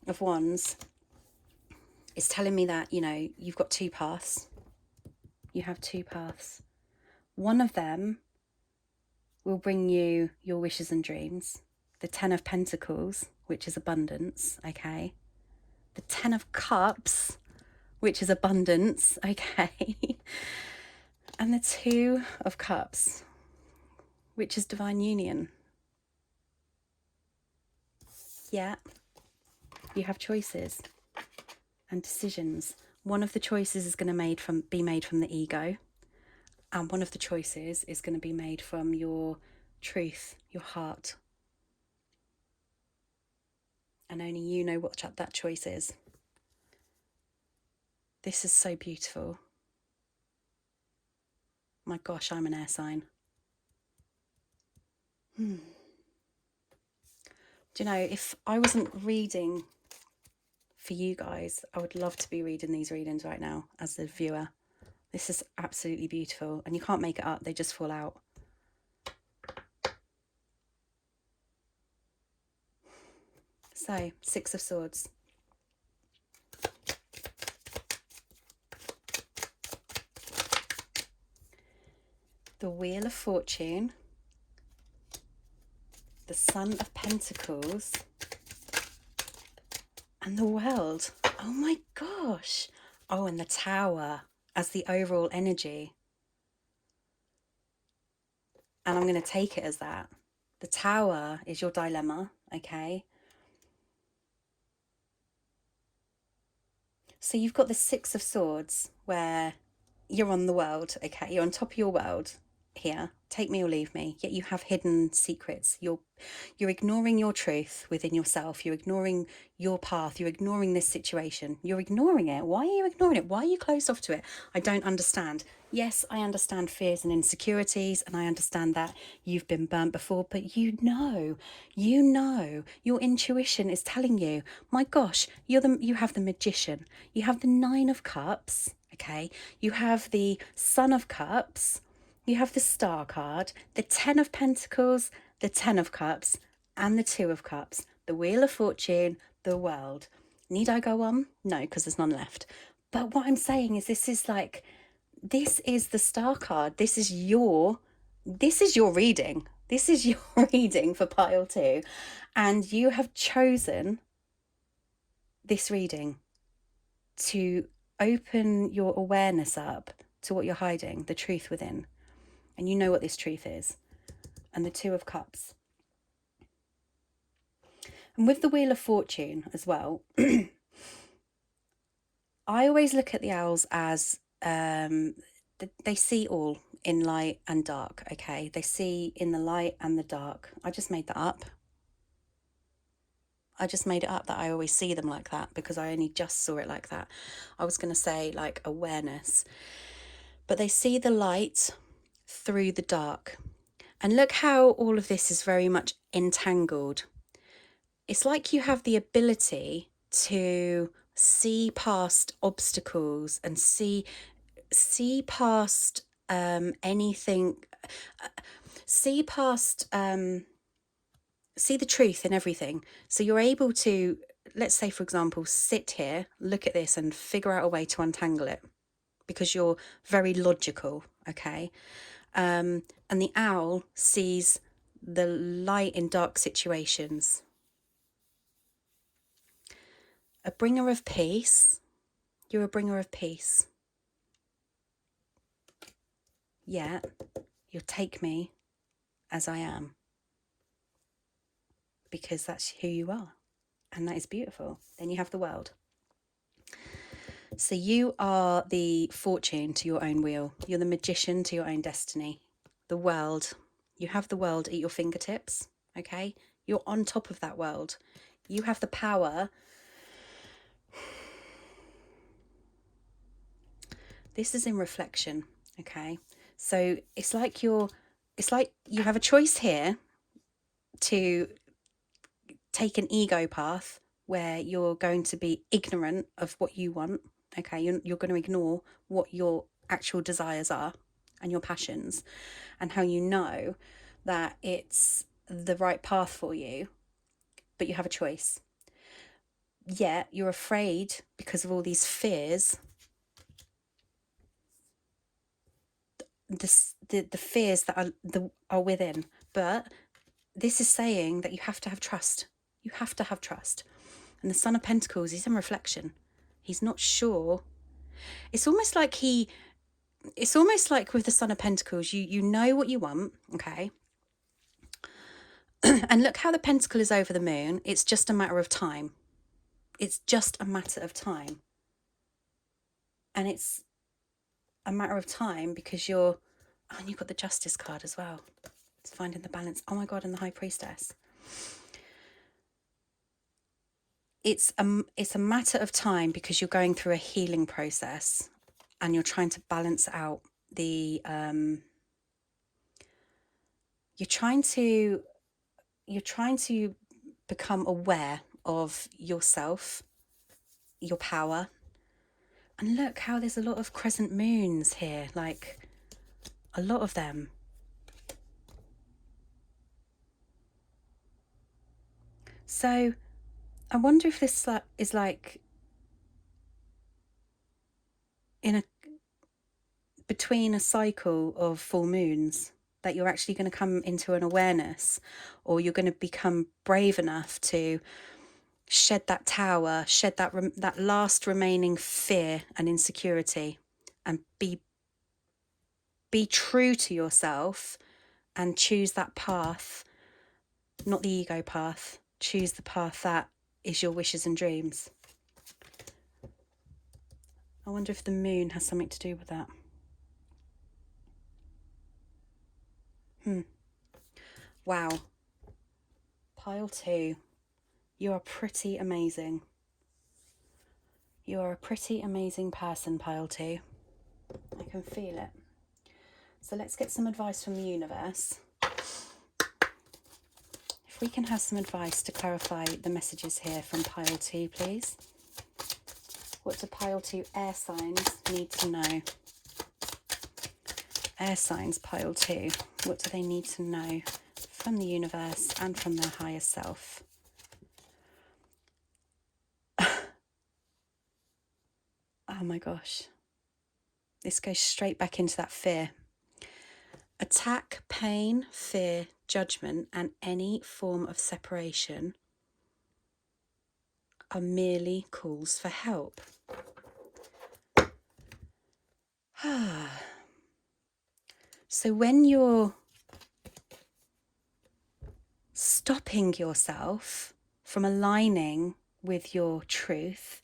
of Wands is telling me that, you know, you've got two paths. You have two paths. One of them will bring you your wishes and dreams. The Ten of Pentacles, which is abundance, okay? The Ten of Cups, which is abundance, okay? And the Two of Cups, which is divine union. Yeah, you have choices and decisions. One of the choices is going to be made from the ego, and one of the choices is going to be made from your truth, your heart. And only you know what that choice is. This is so beautiful. My gosh, I'm an air sign. Do you know, if I wasn't reading for you guys. I would love to be reading these readings right now as the viewer. This is absolutely beautiful, and you can't make it up, they just fall out. So, Six of Swords. The Wheel of Fortune. The Sun of Pentacles. And the World. Oh my gosh. Oh, and the Tower as the overall energy. And I'm going to take it as that. The Tower is your dilemma, okay? So you've got the Six of Swords where you're on the world, okay? You're on top of your world here. Take me or leave me. Yet you have hidden secrets. You're ignoring your truth within yourself. You're ignoring your path. You're ignoring this situation. You're ignoring it. Why are you ignoring it? Why are you closed off to it? I don't understand. Yes, I understand fears and insecurities, and I understand that you've been burnt before, but you know, your intuition is telling you, my gosh, you have the Magician. You have the Nine of Cups, okay? You have the Son of Cups. You have the Star card, the Ten of Pentacles, the Ten of Cups, and the Two of Cups, the Wheel of Fortune, the World. Need I go on? No, because there's none left. But what I'm saying is this is the Star card. This is your reading. This is your reading for pile 2. And you have chosen this reading to open your awareness up to what you're hiding, the truth within. And you know what this truth is. And the Two of Cups. And with the Wheel of Fortune as well, I always look at the owls as they see all in light and dark, okay? They see in the light and the dark. I just made that up. I just made it up that I always see them like that because I only just saw it like that. I was going to say like awareness. But they see the light through the dark. And look how all of this is very much entangled. It's like you have the ability to see past obstacles and see past anything, see past, see the truth in everything. So you're able to, let's say, for example, sit here, look at this and figure out a way to untangle it because you're very logical, okay? And the owl sees the light in dark situations. A bringer of peace. You're a bringer of peace. Yet, you'll take me as I am. Because that's who you are. And that is beautiful. Then you have the World. So you are the fortune to your own wheel. You're the magician to your own destiny. The world. You have the world at your fingertips. Okay? You're on top of that world. You have the power. This is in reflection. Okay? So it's like you have a choice here to take an ego path where you're going to be ignorant of what you want. Okay, you're going to ignore what your actual desires are and your passions and how you know that it's the right path for you, but you have a choice. Yet you're afraid because of all these fears, the fears that are within. But this is saying that you have to have trust. You have to have trust. And the Son of Pentacles, he's in reflection. He's not sure. It's almost like with the Son of Pentacles, you know what you want, okay? And look how the pentacle is over the moon. It's just a matter of time. It's just a matter of time. And it's a matter of time because and you've got the Justice card as well. It's finding the balance. Oh my God, and the High Priestess. It's a matter of time because you're going through a healing process and you're trying to balance out the you're trying to become aware of yourself your power. And look how there's a lot of crescent moons here, like a lot of them. So I wonder if this is like in a between a cycle of full moons, that you're actually going to come into an awareness, or you're going to become brave enough to shed that tower, shed that last remaining fear and insecurity, and be true to yourself and choose that path, not the ego path. Choose the path that is your wishes and dreams. I wonder if the moon has something to do with that. Wow. Pile 2. You are pretty amazing. You are a pretty amazing person, Pile 2. I can feel it. So let's get some advice from the universe. If we can have some advice to clarify the messages here from Pile 2, please. What do Pile 2 air signs need to know? Air signs, Pile 2. What do they need to know from the universe and from their higher self? Oh my gosh. This goes straight back into that fear. Attack, pain, fear, judgment, and any form of separation are merely calls for help. So when you're stopping yourself from aligning with your truth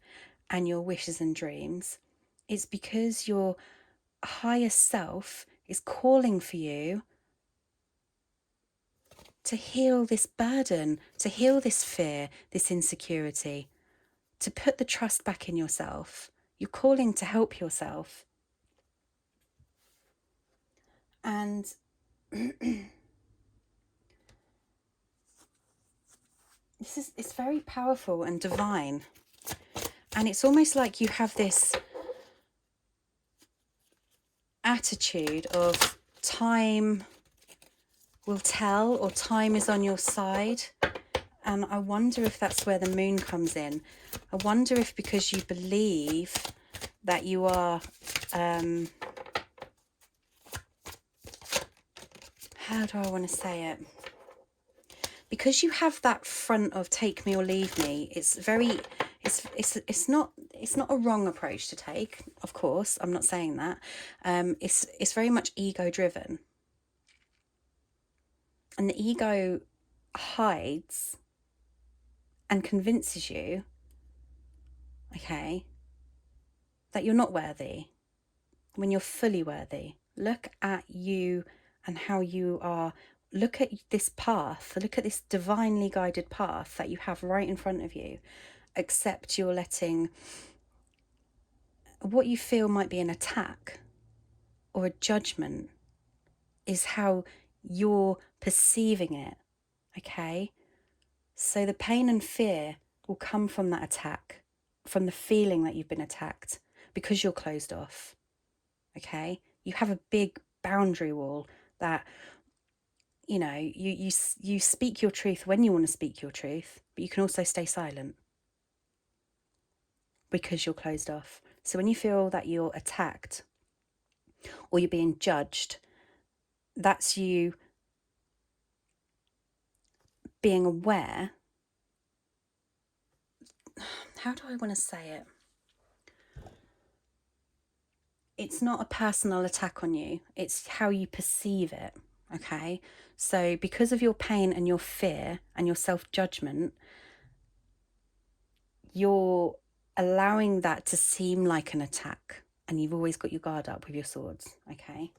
and your wishes and dreams, it's because your higher self is calling for you to heal this burden, to heal this fear, this insecurity, to put the trust back in yourself. You're calling to help yourself. And it's very powerful and divine. And it's almost like you have this attitude of time will tell, or time is on your side. And I wonder if that's where the moon comes in. I wonder if because you believe that you are, how do I want to say it? Because you have that front of take me or leave me, it's very, it's not a wrong approach to take, of course, I'm not saying that. It's very much ego driven. And the ego hides and convinces you, okay, that you're not worthy when you're fully worthy. Look at you and how you are. Look at this path. Look at this divinely guided path that you have right in front of you. Except you're letting what you feel might be an attack or a judgment is how you're perceiving it, okay? So the pain and fear will come from that attack, from the feeling that you've been attacked, because you're closed off, okay? You have a big boundary wall that, you know, you speak your truth when you want to speak your truth, but you can also stay silent because you're closed off. So when you feel that you're attacked or you're being judged, that's you being aware. How do I want to say it? It's not a personal attack on you. It's how you perceive it, okay? So because of your pain and your fear and your self-judgment, you're allowing that to seem like an attack, and you've always got your guard up with your swords, okay?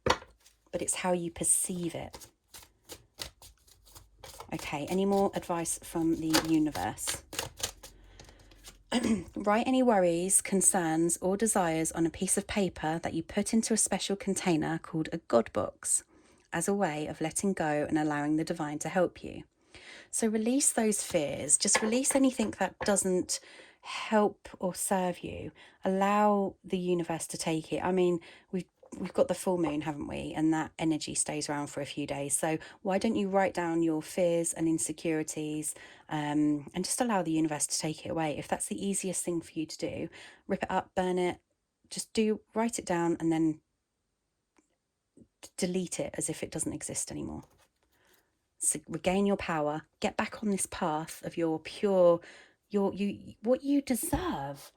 But it's how you perceive it. Okay, any more advice from the universe? Write any worries, concerns, or desires on a piece of paper that you put into a special container called a God box as a way of letting go and allowing the divine to help you. So release those fears. Just release anything that doesn't help or serve you, allow the universe to take it. I mean, we've got the full moon, haven't we? And that energy stays around for a few days. So why don't you write down your fears and insecurities, and just allow the universe to take it away? If that's the easiest thing for you to do, rip it up, burn it, write it down, and then delete it as if it doesn't exist anymore. So regain your power, get back on this path of your pure, what you deserve,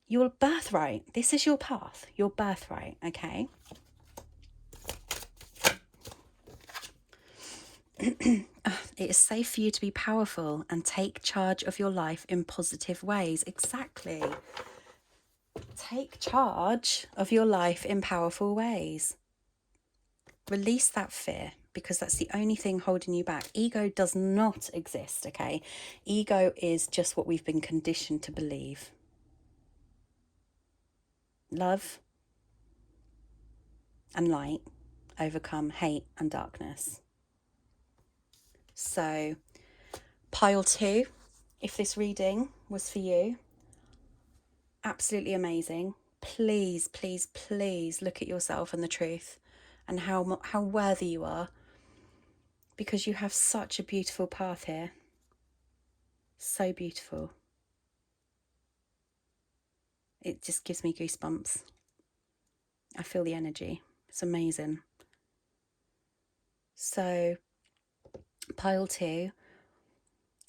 your birthright. This is your path, your birthright, okay? It is safe for you to be powerful and take charge of your life in positive ways. Exactly. Take charge of your life in powerful ways. Release that fear, because that's the only thing holding you back. Ego does not exist, okay? Ego is just what we've been conditioned to believe. Love and light overcome hate and darkness. So, pile 2, if this reading was for you, absolutely amazing. Please, please, please look at yourself and the truth and how worthy you are, because you have such a beautiful path here. So beautiful. It just gives me goosebumps. I feel the energy. It's amazing. So, pile 2,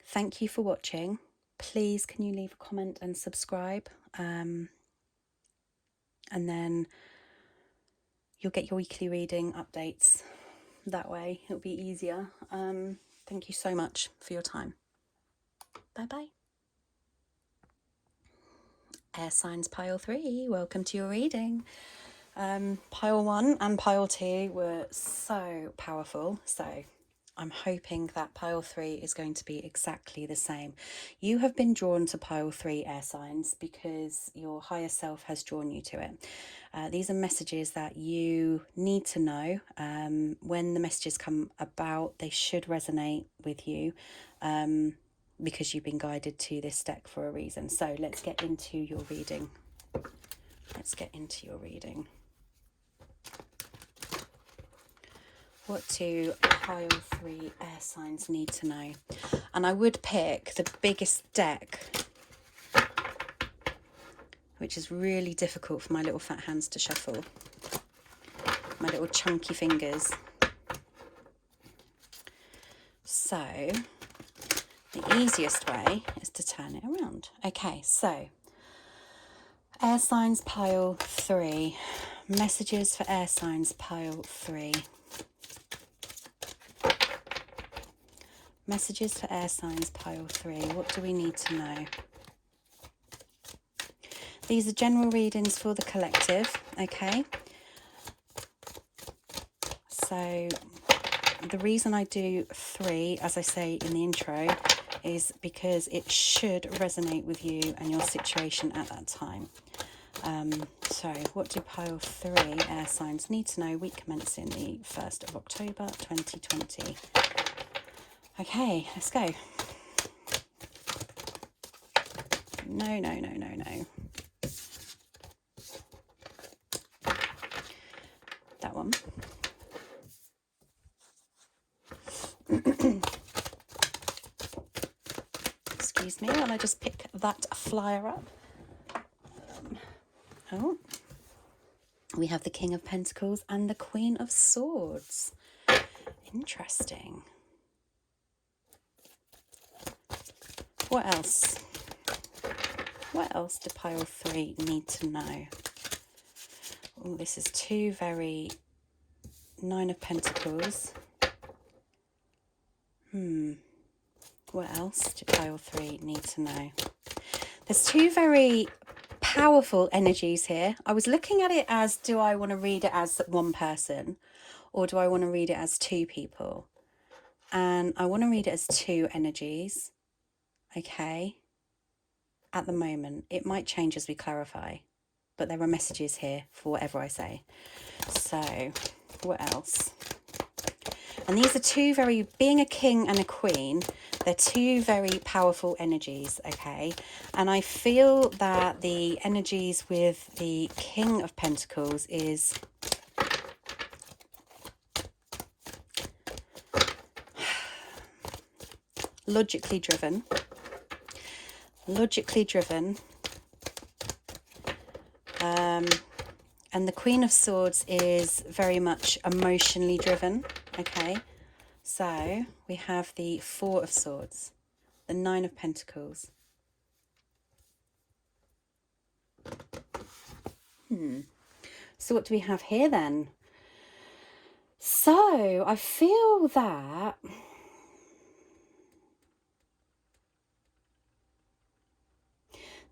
thank you for watching. Please, can you leave a comment and subscribe? And then you'll get your weekly reading updates that way. It'll be easier. Thank you so much for your time. Bye-bye. Air signs pile 3, welcome to your reading. Pile 1 and pile 2 were so powerful, so I'm hoping that pile 3 is going to be exactly the same. You have been drawn to pile 3, air signs, because your higher self has drawn you to it. These are messages that you need to know. When the messages come about, they should resonate with you, because you've been guided to this deck for a reason. So let's get into your reading. What do pile 3 air signs need to know? And I would pick the biggest deck, which is really difficult for my little fat hands to shuffle, my little chunky fingers. So the easiest way is to turn it around. Okay, so air signs pile 3. Messages for air signs pile 3. Messages for air signs pile 3. What do we need to know? These are general readings for the collective, okay? So the reason I do 3, as I say in the intro, is because it should resonate with you and your situation at that time. So what do pile 3 air signs need to know? Week commencing the 1st of October 2020. Okay, let's go. No. That one. Excuse me while I just pick that flyer up. We have the King of Pentacles and the Queen of Swords. Interesting. What else? What else do pile 3 need to know? Oh, this is 2 very 9 of Pentacles. What else do pile 3 need to know? There's 2 very powerful energies here. I was looking at it as, do I want to read it as one person, or do I want to read it as 2 people? And I want to read it as 2 energies. Okay. At the moment, it might change as we clarify, but there are messages here for whatever I say. So, what else? And these are 2 very, being a king and a queen, They're two very powerful energies, okay? And I feel that the energies with the King of Pentacles is logically driven. And the Queen of Swords is very much emotionally driven, okay? So we have the Four of Swords, the Nine of Pentacles. So what do we have here then? So I feel that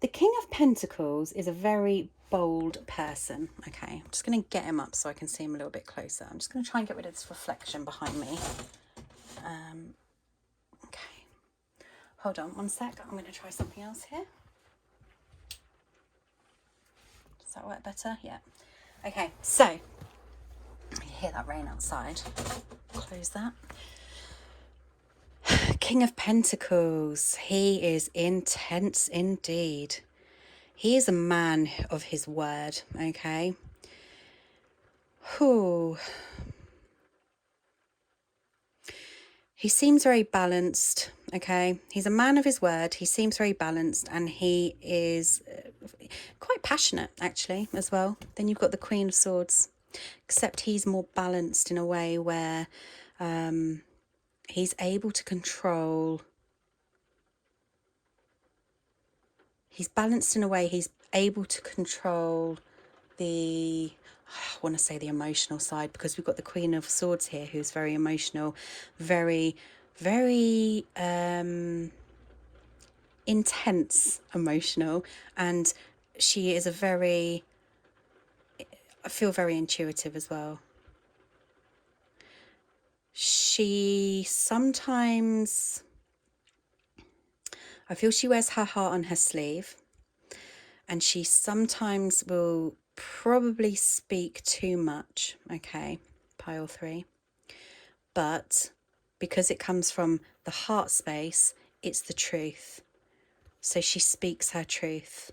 the King of Pentacles is a very bold person. Okay, I'm just going to get him up so I can see him a little bit closer. I'm just going to try and get rid of this reflection behind me. Okay, hold on one sec. I'm going to try something else here. Does that work better? Yeah. Okay, so you hear that rain outside. Close that. King of Pentacles. He is intense indeed. He is a man of his word, okay? Whew. He seems very balanced, okay? He's a man of his word. He seems very balanced, and he is quite passionate, actually, as well. Then you've got the Queen of Swords, except he's more balanced in a way where he's able to control. He's balanced in a way he's able to control the, I want to say the emotional side, because we've got the Queen of Swords here who's very emotional, very intense emotional, and she is I feel very intuitive as well. She sometimes, I feel she wears her heart on her sleeve, and she sometimes will probably speak too much, okay, pile 3. But because it comes from the heart space, it's the truth. So she speaks her truth.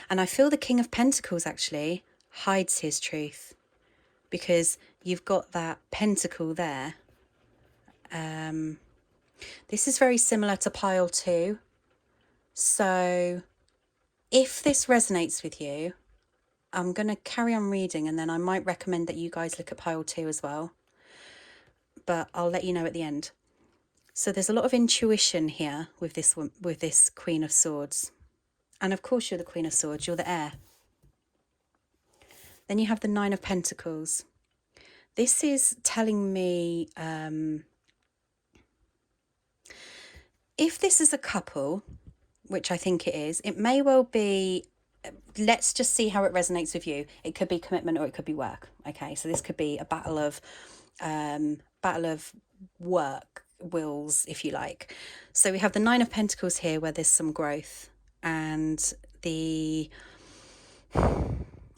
And I feel the King of Pentacles actually hides his truth, because you've got that pentacle there. This is very similar to pile 2. So if this resonates with you, I'm going to carry on reading, and then I might recommend that you guys look at pile 2 as well. But I'll let you know at the end. So there's a lot of intuition here with this Queen of Swords. And of course you're the Queen of Swords, you're the heir. Then you have the Nine of Pentacles. This is telling me, if this is a couple, which I think it is, it may well be, let's just see how it resonates with you. It could be commitment or it could be work. Okay, so this could be a battle of work wills, if you like. So we have the Nine of Pentacles here, where there's some growth, and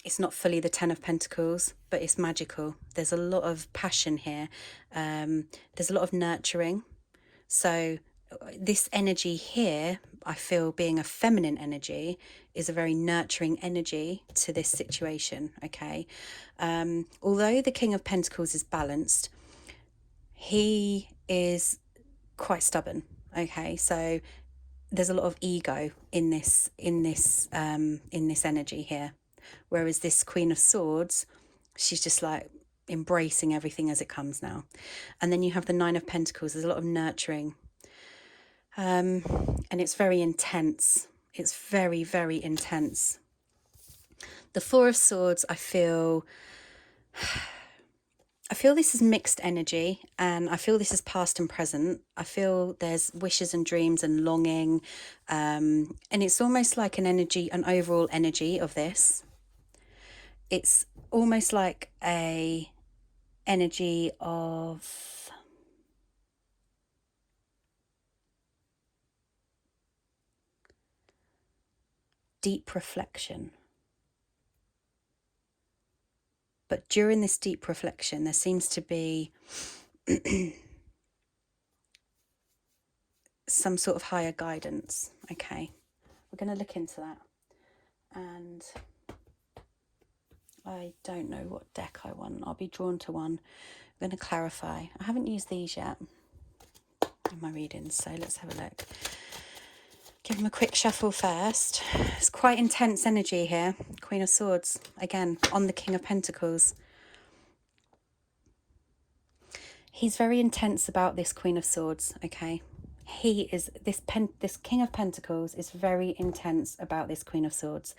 it's not fully the Ten of Pentacles, but it's magical. There's a lot of passion here. There's a lot of nurturing. So this energy here, I feel, being a feminine energy, is a very nurturing energy to this situation, okay? Although the King of Pentacles is balanced, he is quite stubborn, okay? So there's a lot of ego in this energy here, whereas this Queen of Swords, she's just like embracing everything as it comes now. And then you have the Nine of Pentacles. There's a lot of nurturing, and it's very intense. It's very, very intense. The Four of Swords, I feel this is mixed energy, and I feel this is past and present. I feel there's wishes and dreams and longing, and it's almost like an energy, an overall energy of this. It's almost like a energy of deep reflection. But during this deep reflection, there seems to be some sort of higher guidance. Okay, we're going to look into that. And I don't know what deck I want. I'll be drawn to one. I'm going to clarify. I haven't used these yet in my readings, so let's have a look. Give them a quick shuffle first. It's quite intense energy here. Queen of Swords, again, on the King of Pentacles. He's very intense about this Queen of Swords, okay? He is, this King of Pentacles is very intense about this Queen of Swords.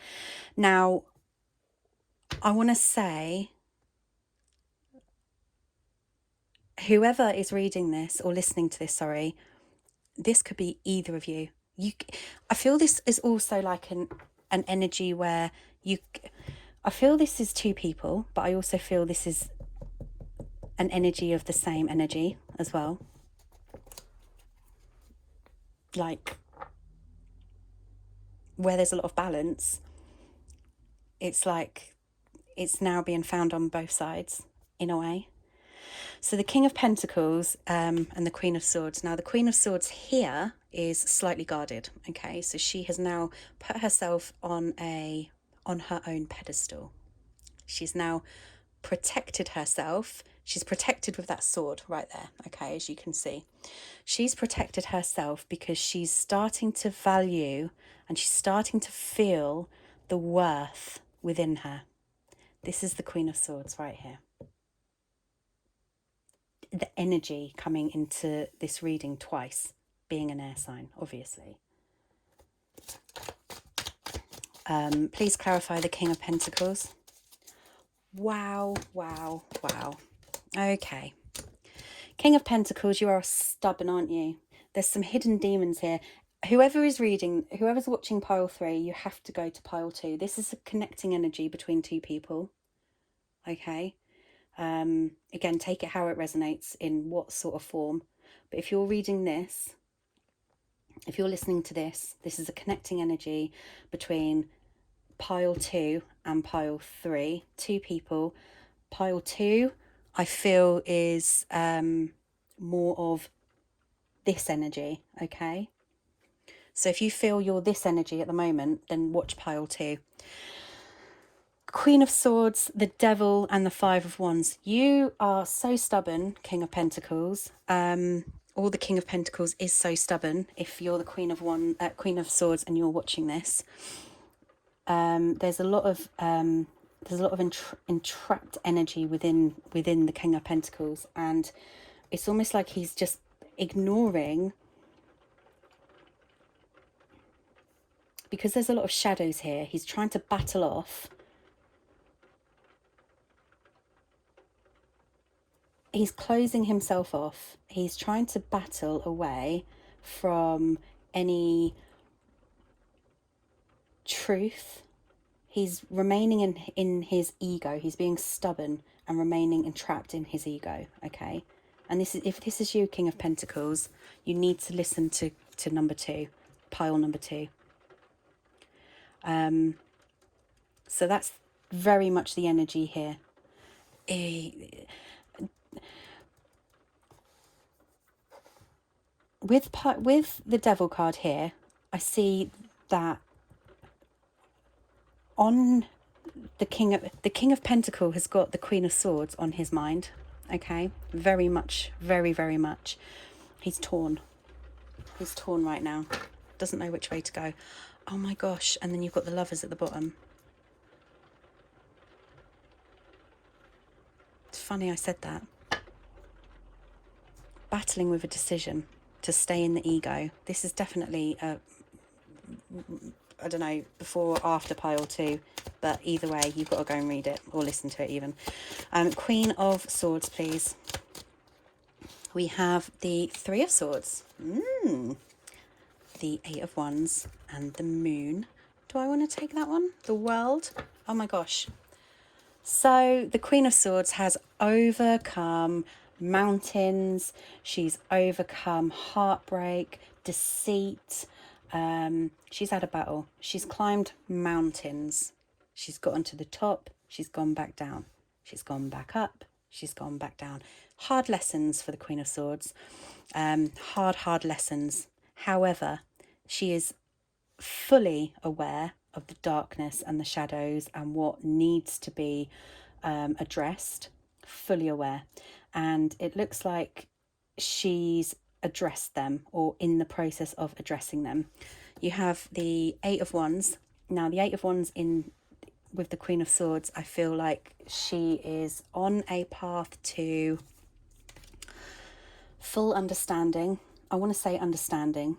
Now, I want to say, whoever is reading this or listening to this, sorry, this could be either of you. I feel this is also like an energy where I feel this is two people, but I also feel this is an energy of the same energy as well. Like, where there's a lot of balance, it's like it's now being found on both sides in a way. So the King of Pentacles and the Queen of Swords. Now the Queen of Swords here is slightly guarded. Okay, so she has now put herself on her own pedestal. She's now protected herself. She's protected with that sword right there. Okay, as you can see, she's protected herself because she's starting to value and she's starting to feel the worth within her. This is the Queen of Swords right here. The energy coming into this reading twice, being an air sign, obviously. Please clarify the King of Pentacles. Wow, wow, wow. Okay. King of Pentacles, you are stubborn, aren't you? There's some hidden demons here. Whoever's watching pile 3, you have to go to pile 2. This is a connecting energy between two people. Okay. Again, take it how it resonates in what sort of form. But if you're reading this, if you're listening to this, this is a connecting energy between pile 2 and pile 3. Two people. Pile 2, I feel, is more of this energy, okay? So if you feel you're this energy at the moment, then watch pile 2. Queen of Swords, the Devil, and the Five of Wands. You are so stubborn, King of Pentacles. Or the King of Pentacles is so stubborn. If you're the Queen of Swords and you're watching this, there's a lot of entrapped energy within the King of Pentacles, and it's almost like he's just ignoring, because there's a lot of shadows here. He's trying to battle off. He's closing himself off. He's trying to battle away from any truth. He's remaining in his ego. He's being stubborn and remaining entrapped in his ego, okay? And if this is you, King of Pentacles, you need to listen to number 2, pile number 2. So that's very much the energy here. With the Devil card here, I see that on the King of Pentacles has got the Queen of Swords on his mind. Okay, very much, very, very much. He's torn. He's torn right now. Doesn't know which way to go. Oh my gosh! And then you've got the Lovers at the bottom. It's funny I said that. Battling with a decision to stay in the ego. This is definitely a, I don't know, before or after pile 2, but either way, you've got to go and read it or listen to it even. Queen of Swords, please. We have the Three of Swords, the Eight of Wands, and the Moon. Do I want to take that one? The World. Oh my gosh. So the Queen of Swords has overcome mountains. She's overcome heartbreak, deceit. She's had a battle. She's climbed mountains. She's gotten to the top. She's gone back down. She's gone back up. She's gone back down. Hard lessons for the Queen of Swords. Hard lessons. However, she is fully aware of the darkness and the shadows and what needs to be addressed, fully aware. And it looks like she's addressed them or in the process of addressing them. You have the Eight of Wands. Now, the Eight of Wands with the Queen of Swords, I feel like she is on a path to full understanding. I want to say understanding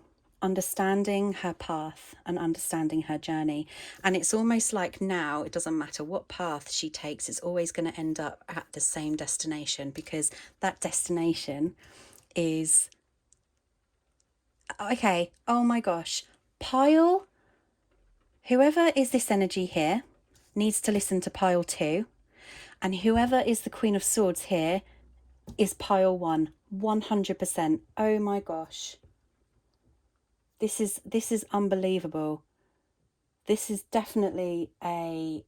her path and understanding her journey. And it's almost like now it doesn't matter what path she takes, it's always going to end up at the same destination, because that destination is, okay, oh my gosh, pile, whoever is this energy here needs to listen to pile 2, and whoever is the Queen of Swords here is pile 1, 100%. Oh my gosh. This is unbelievable. This is definitely a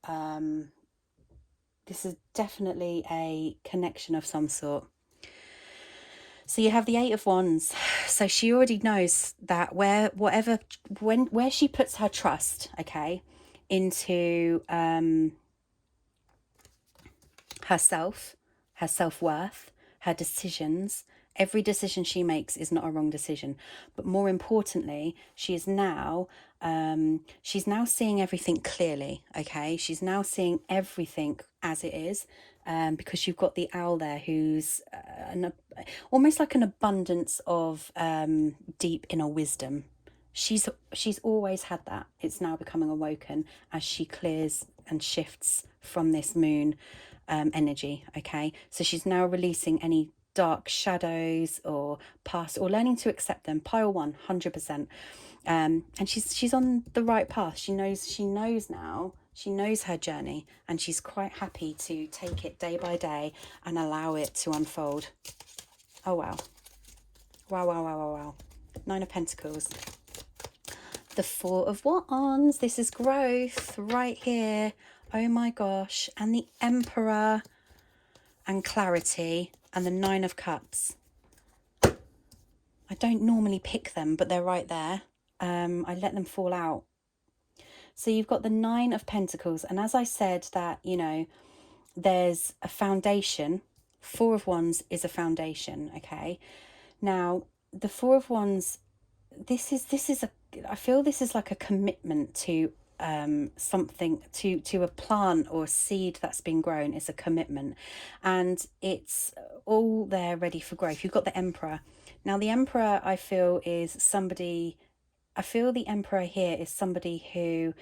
connection of some sort. So you have the Eight of Wands. So she already knows that where she puts her trust, okay, into herself, her self-worth, her decisions. Every decision she makes is not a wrong decision. But more importantly, she is now, she's now seeing everything clearly, okay? She's now seeing everything as it is, because you've got the owl there who's almost like an abundance of deep inner wisdom. She's always had that. It's now becoming awoken as she clears and shifts from this moon energy, okay? So she's now releasing any dark shadows or past, or learning to accept them. Pile 1, 100%. And she's on the right path. She knows now. She knows her journey, and she's quite happy to take it day by day and allow it to unfold. Oh wow. Wow. 9 of Pentacles. The Four of Wands. This is growth right here. Oh my gosh. And the Emperor and clarity and the 9 of Cups. I don't normally pick them, but they're right there. I let them fall out. So you've got the 9 of Pentacles. And as I said that, you know, there's a foundation. 4 of Wands is a foundation, okay? Now, the 4 of Wands, I feel this is like a commitment to something, to a plant or a seed that's been grown. Is a commitment, and it's all there ready for growth. You've got the Emperor. Now, the Emperor, I feel, is somebody, I feel the Emperor here is somebody who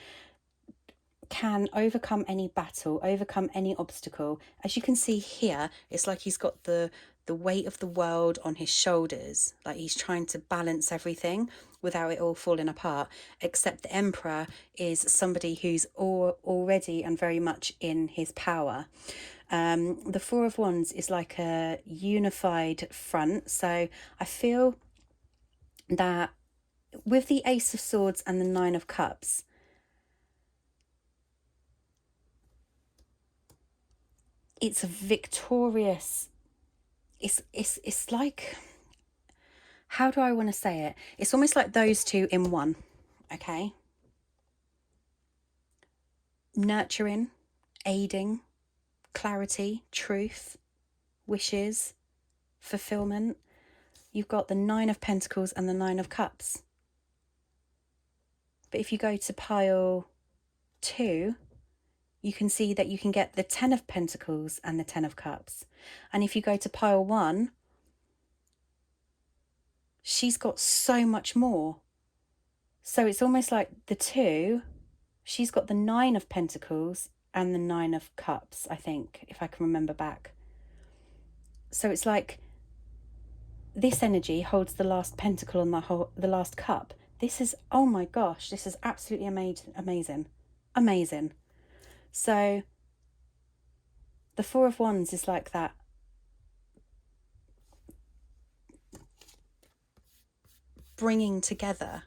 can overcome any battle, overcome any obstacle. As you can see here, it's like he's got the weight of the world on his shoulders, like he's trying to balance everything without it all falling apart. Except the Emperor is somebody who's already and very much in his power. The 4 of Wands is like a unified front. So I feel that with the Ace of Swords and the 9 of Cups, it's a victorious, it's like, how do I want to say it? It's almost like those two in one, okay? Nurturing, aiding, clarity, truth, wishes, fulfillment. You've got the 9 of Pentacles and the 9 of Cups. But if you go to pile 2, you can see that you can get the 10 of Pentacles and the 10 of Cups. And if you go to pile 1, she's got so much more. So it's almost like the 2, she's got the 9 of Pentacles and the 9 of Cups, I think, if I can remember back. So it's like this energy holds the last pentacle and the last cup. This is, oh my gosh, this is absolutely amazing. So the 4 of Wands is like that bringing together,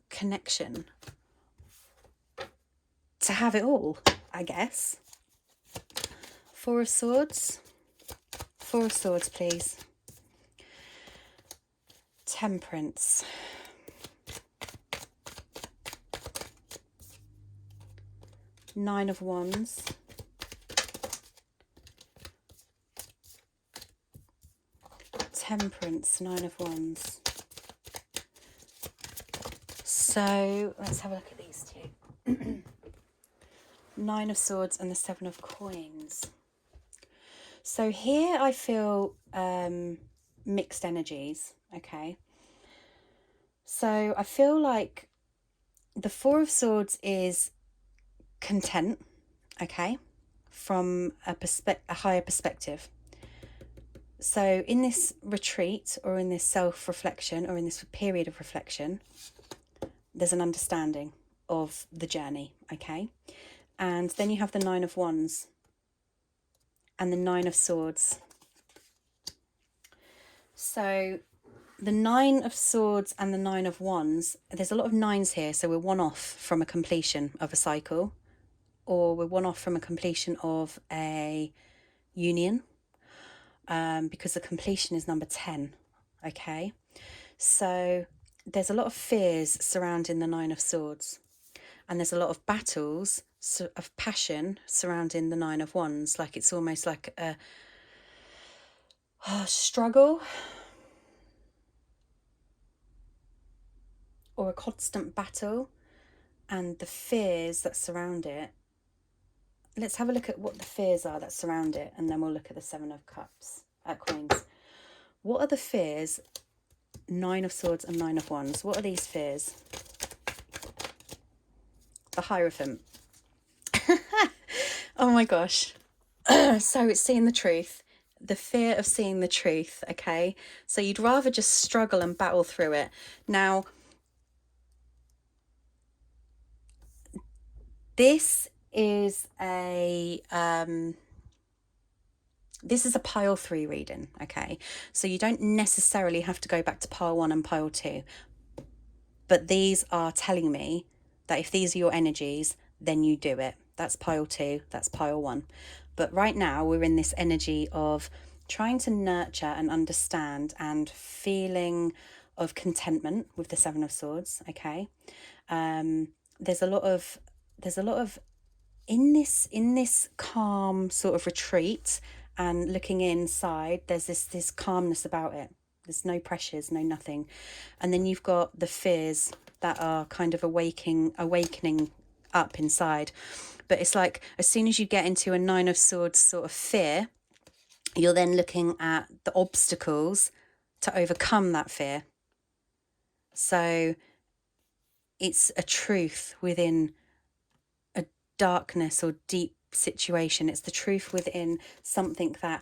connection, to have it all, I guess. 4 of Swords. 4 of Swords, please. Temperance. Nine of Wands, Temperance, Nine of Wands. So let's have a look at these two. Nine of Swords and the Seven of Coins. So here I feel mixed energies, okay? So I feel like the Four of Swords is content, okay, from a higher perspective. So in this retreat, or in this self-reflection, or in this period of reflection, there's an understanding of the journey, okay? And then you have the Nine of Wands and the Nine of Swords. So the Nine of Swords and the Nine of Wands, there's a lot of nines here. So we're one off from a completion of a cycle, or we're one off from a completion of a union, because the completion is number 10, okay? So there's a lot of fears surrounding the Nine of Swords, and there's a lot of battles of passion surrounding the Nine of Wands. Like it's almost like a struggle, or a constant battle, and the fears that surround it. Let's have a look at what the fears are that surround it, and then we'll look at the Seven of Cups, Coins. What are the fears? Nine of Swords and Nine of Wands. What are these fears? The Hierophant. Oh my gosh. So it's seeing the truth. The fear of seeing the truth, okay? So you'd rather just struggle and battle through it. Now, this is a pile 3 reading, okay? So you don't necessarily have to go back to pile 1 and pile 2. But these are telling me that if these are your energies, then you do it. That's pile 2, that's pile 1. But right now we're in this energy of trying to nurture and understand and feeling of contentment with the Seven of Swords, okay? There's a lot of in this calm sort of retreat and looking inside, there's this calmness about it. There's no pressures, no nothing. And then you've got the fears that are kind of awakening up inside. But it's like as soon as you get into a Nine of Swords sort of fear, you're then looking at the obstacles to overcome that fear. So it's a truth within a darkness or deep situation. It's the truth within something that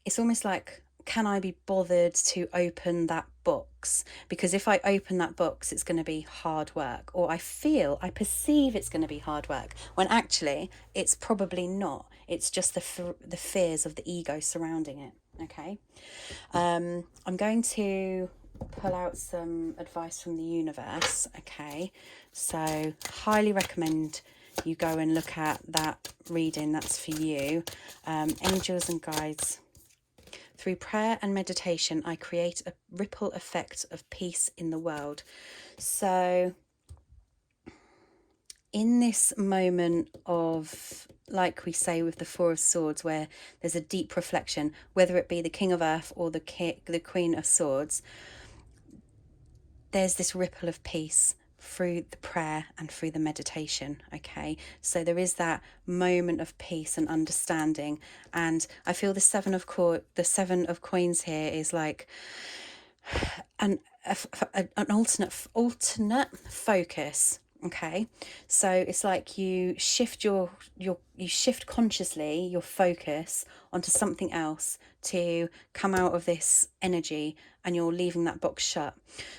it's almost like, can I be bothered to open that box? Because if I open that box, it's going to be hard work, or I perceive it's going to be hard work, when actually it's probably not. It's just the fears of the ego surrounding it, okay? I'm going to pull out some advice from the universe, okay? So highly recommend you go and look at that reading. That's for you. Angels and guides. Through prayer and meditation, I create a ripple effect of peace in the world. So in this moment of, like we say with the Four of Swords, where there's a deep reflection, whether it be the King of Earth or the Queen of Swords, there's this ripple of peace through the prayer and through the meditation, okay? So there is that moment of peace and understanding. And I feel the Seven of Coins here is like an alternate focus, okay? So it's like you shift you shift consciously your focus onto something else to come out of this energy, and you're leaving that box shut.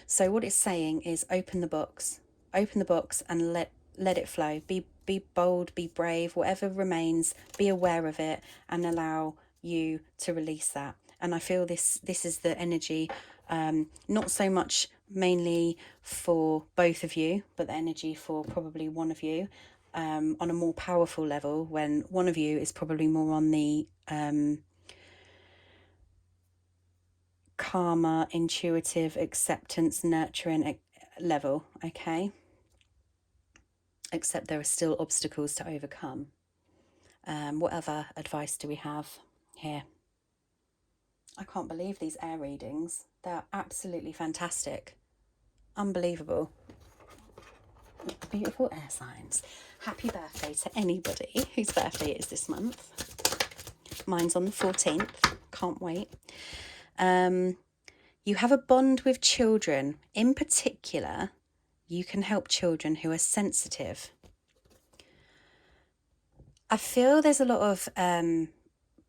So what it's saying is open the box and let it flow. Be bold, be brave, whatever remains, be aware of it and allow you to release that. And I feel this is the energy, not so much mainly for both of you, but the energy for probably one of you, on a more powerful level, when one of you is probably more on the calmer, intuitive, acceptance, nurturing level, okay? except there are still obstacles to overcome. What other advice do we have here? I can't believe these air readings. They're absolutely fantastic. Unbelievable. Beautiful air signs. Happy birthday to anybody whose birthday it is this month. Mine's on the 14th. Can't wait. You have a bond with children. In particular, you can help children who are sensitive. I feel there's a lot of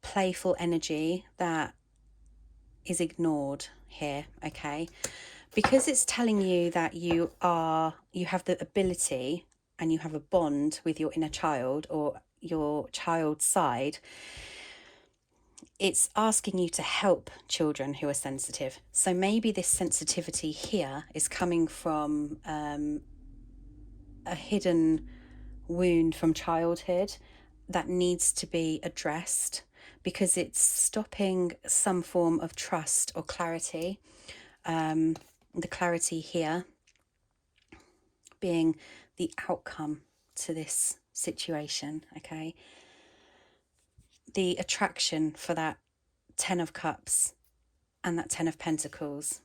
playful energy that is ignored here, okay? Because it's telling you that you have the ability and you have a bond with your inner child or your child's side. It's asking you to help children who are sensitive. So maybe this sensitivity here is coming from a hidden wound from childhood that needs to be addressed, because it's stopping some form of trust or clarity. The clarity here being the outcome to this situation, okay? The attraction for that 10 of Cups and that 10 of Pentacles.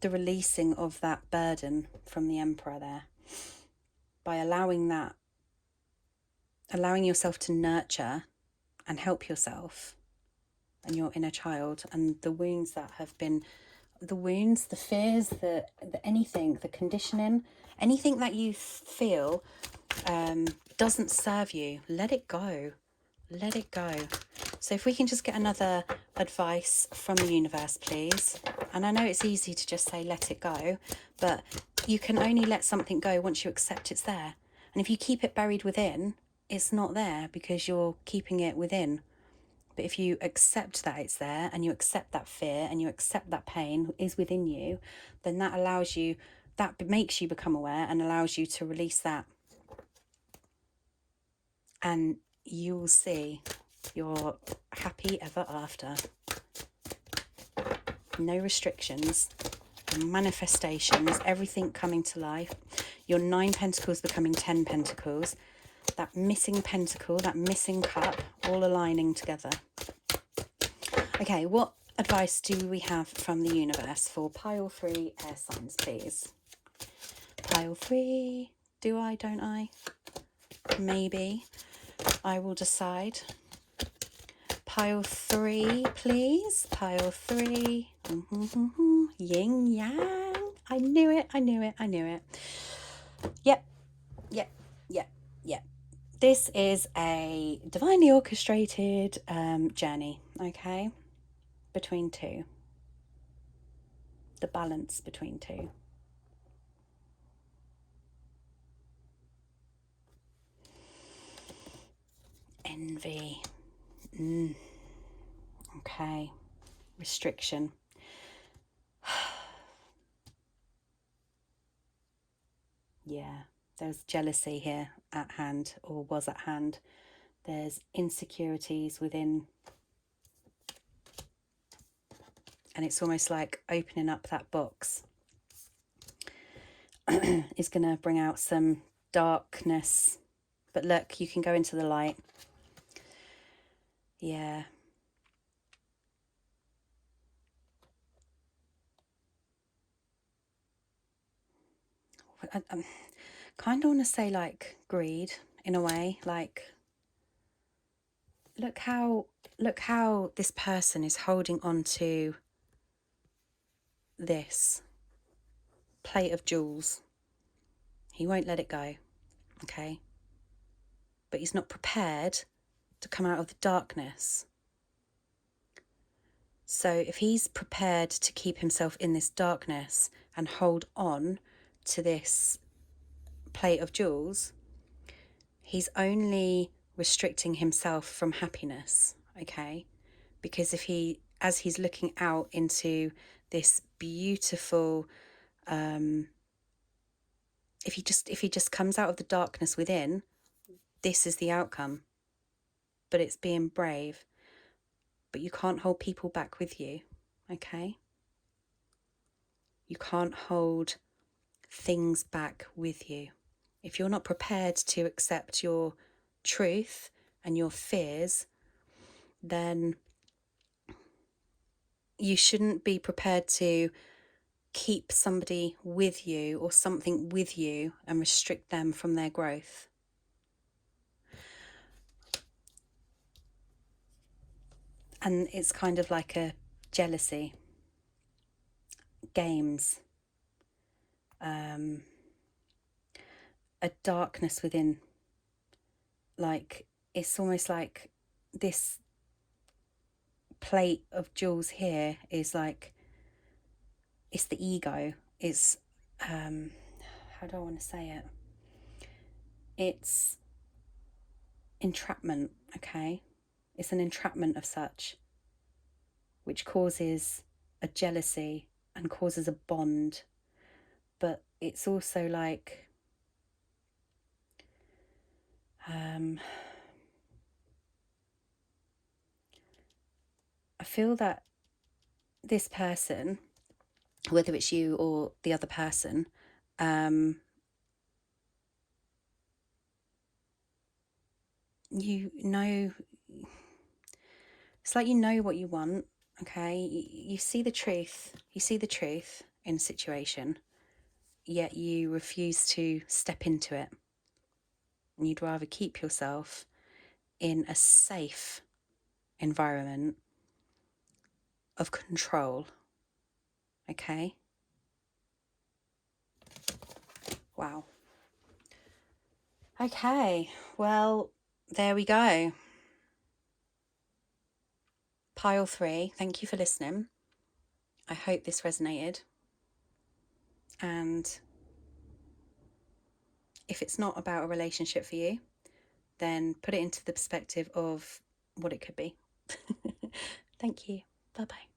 The releasing of that burden from the Emperor there. By allowing yourself to nurture and help yourself and your inner child, and the wounds that have been, the fears, the anything, the conditioning, anything that you feel doesn't serve you, let it go. Let it go. So if we can just get another advice from the universe, please. And I know it's easy to just say let it go, but you can only let something go once you accept it's there. And if you keep it buried within, it's not there because you're keeping it within. But if you accept that it's there, and you accept that fear, and you accept that pain is within you, then that allows you, that makes you become aware and allows you to release that. And you will see you're happy ever after. No restrictions, manifestations, everything coming to life. Your 9 Pentacles becoming 10 Pentacles. That missing pentacle, that missing cup, all aligning together. Okay, what advice do we have from the universe for pile 3 air signs, please? Pile 3, do I, don't I? Maybe. I will decide. Pile 3, please. Pile 3. Yin yang. I knew it, I knew it, I knew it. Yep. This is a divinely orchestrated journey, okay? Between two. The balance between two. Envy. Okay. Restriction. Yeah. There's jealousy here at hand, or was at hand. There's insecurities within. And it's almost like opening up that box is going to bring out some darkness. But look, you can go into the light. Yeah. I kind of want to say like greed in a way, like look how this person is holding on to this plate of jewels. He won't let it go, okay? But he's not prepared to come out of the darkness. So if he's prepared to keep himself in this darkness and hold on to this plate of jewels, he's only restricting himself from happiness, okay? Because if as he's looking out into this beautiful, if he just comes out of the darkness within, this is the outcome. But it's being brave. But you can't hold people back with you, okay? You can't hold things back with you. If you're not prepared to accept your truth and your fears, then you shouldn't be prepared to keep somebody with you or something with you and restrict them from their growth. And it's kind of like a jealousy, games, a darkness within. Like, it's almost like this plate of jewels here is like, it's the ego. It's, how do I want to say it? It's entrapment, okay? It's an entrapment of such, which causes a jealousy and causes a bond. But it's also like, I feel that this person, whether it's you or the other person, you know, it's like you know what you want, okay? You see the truth. You see the truth in a situation, yet you refuse to step into it. And you'd rather keep yourself in a safe environment of control, okay? Wow. Okay, well, there we go. Pile 3, thank you for listening. I hope this resonated. And if it's not about a relationship for you, then put it into the perspective of what it could be. Thank you. Bye-bye.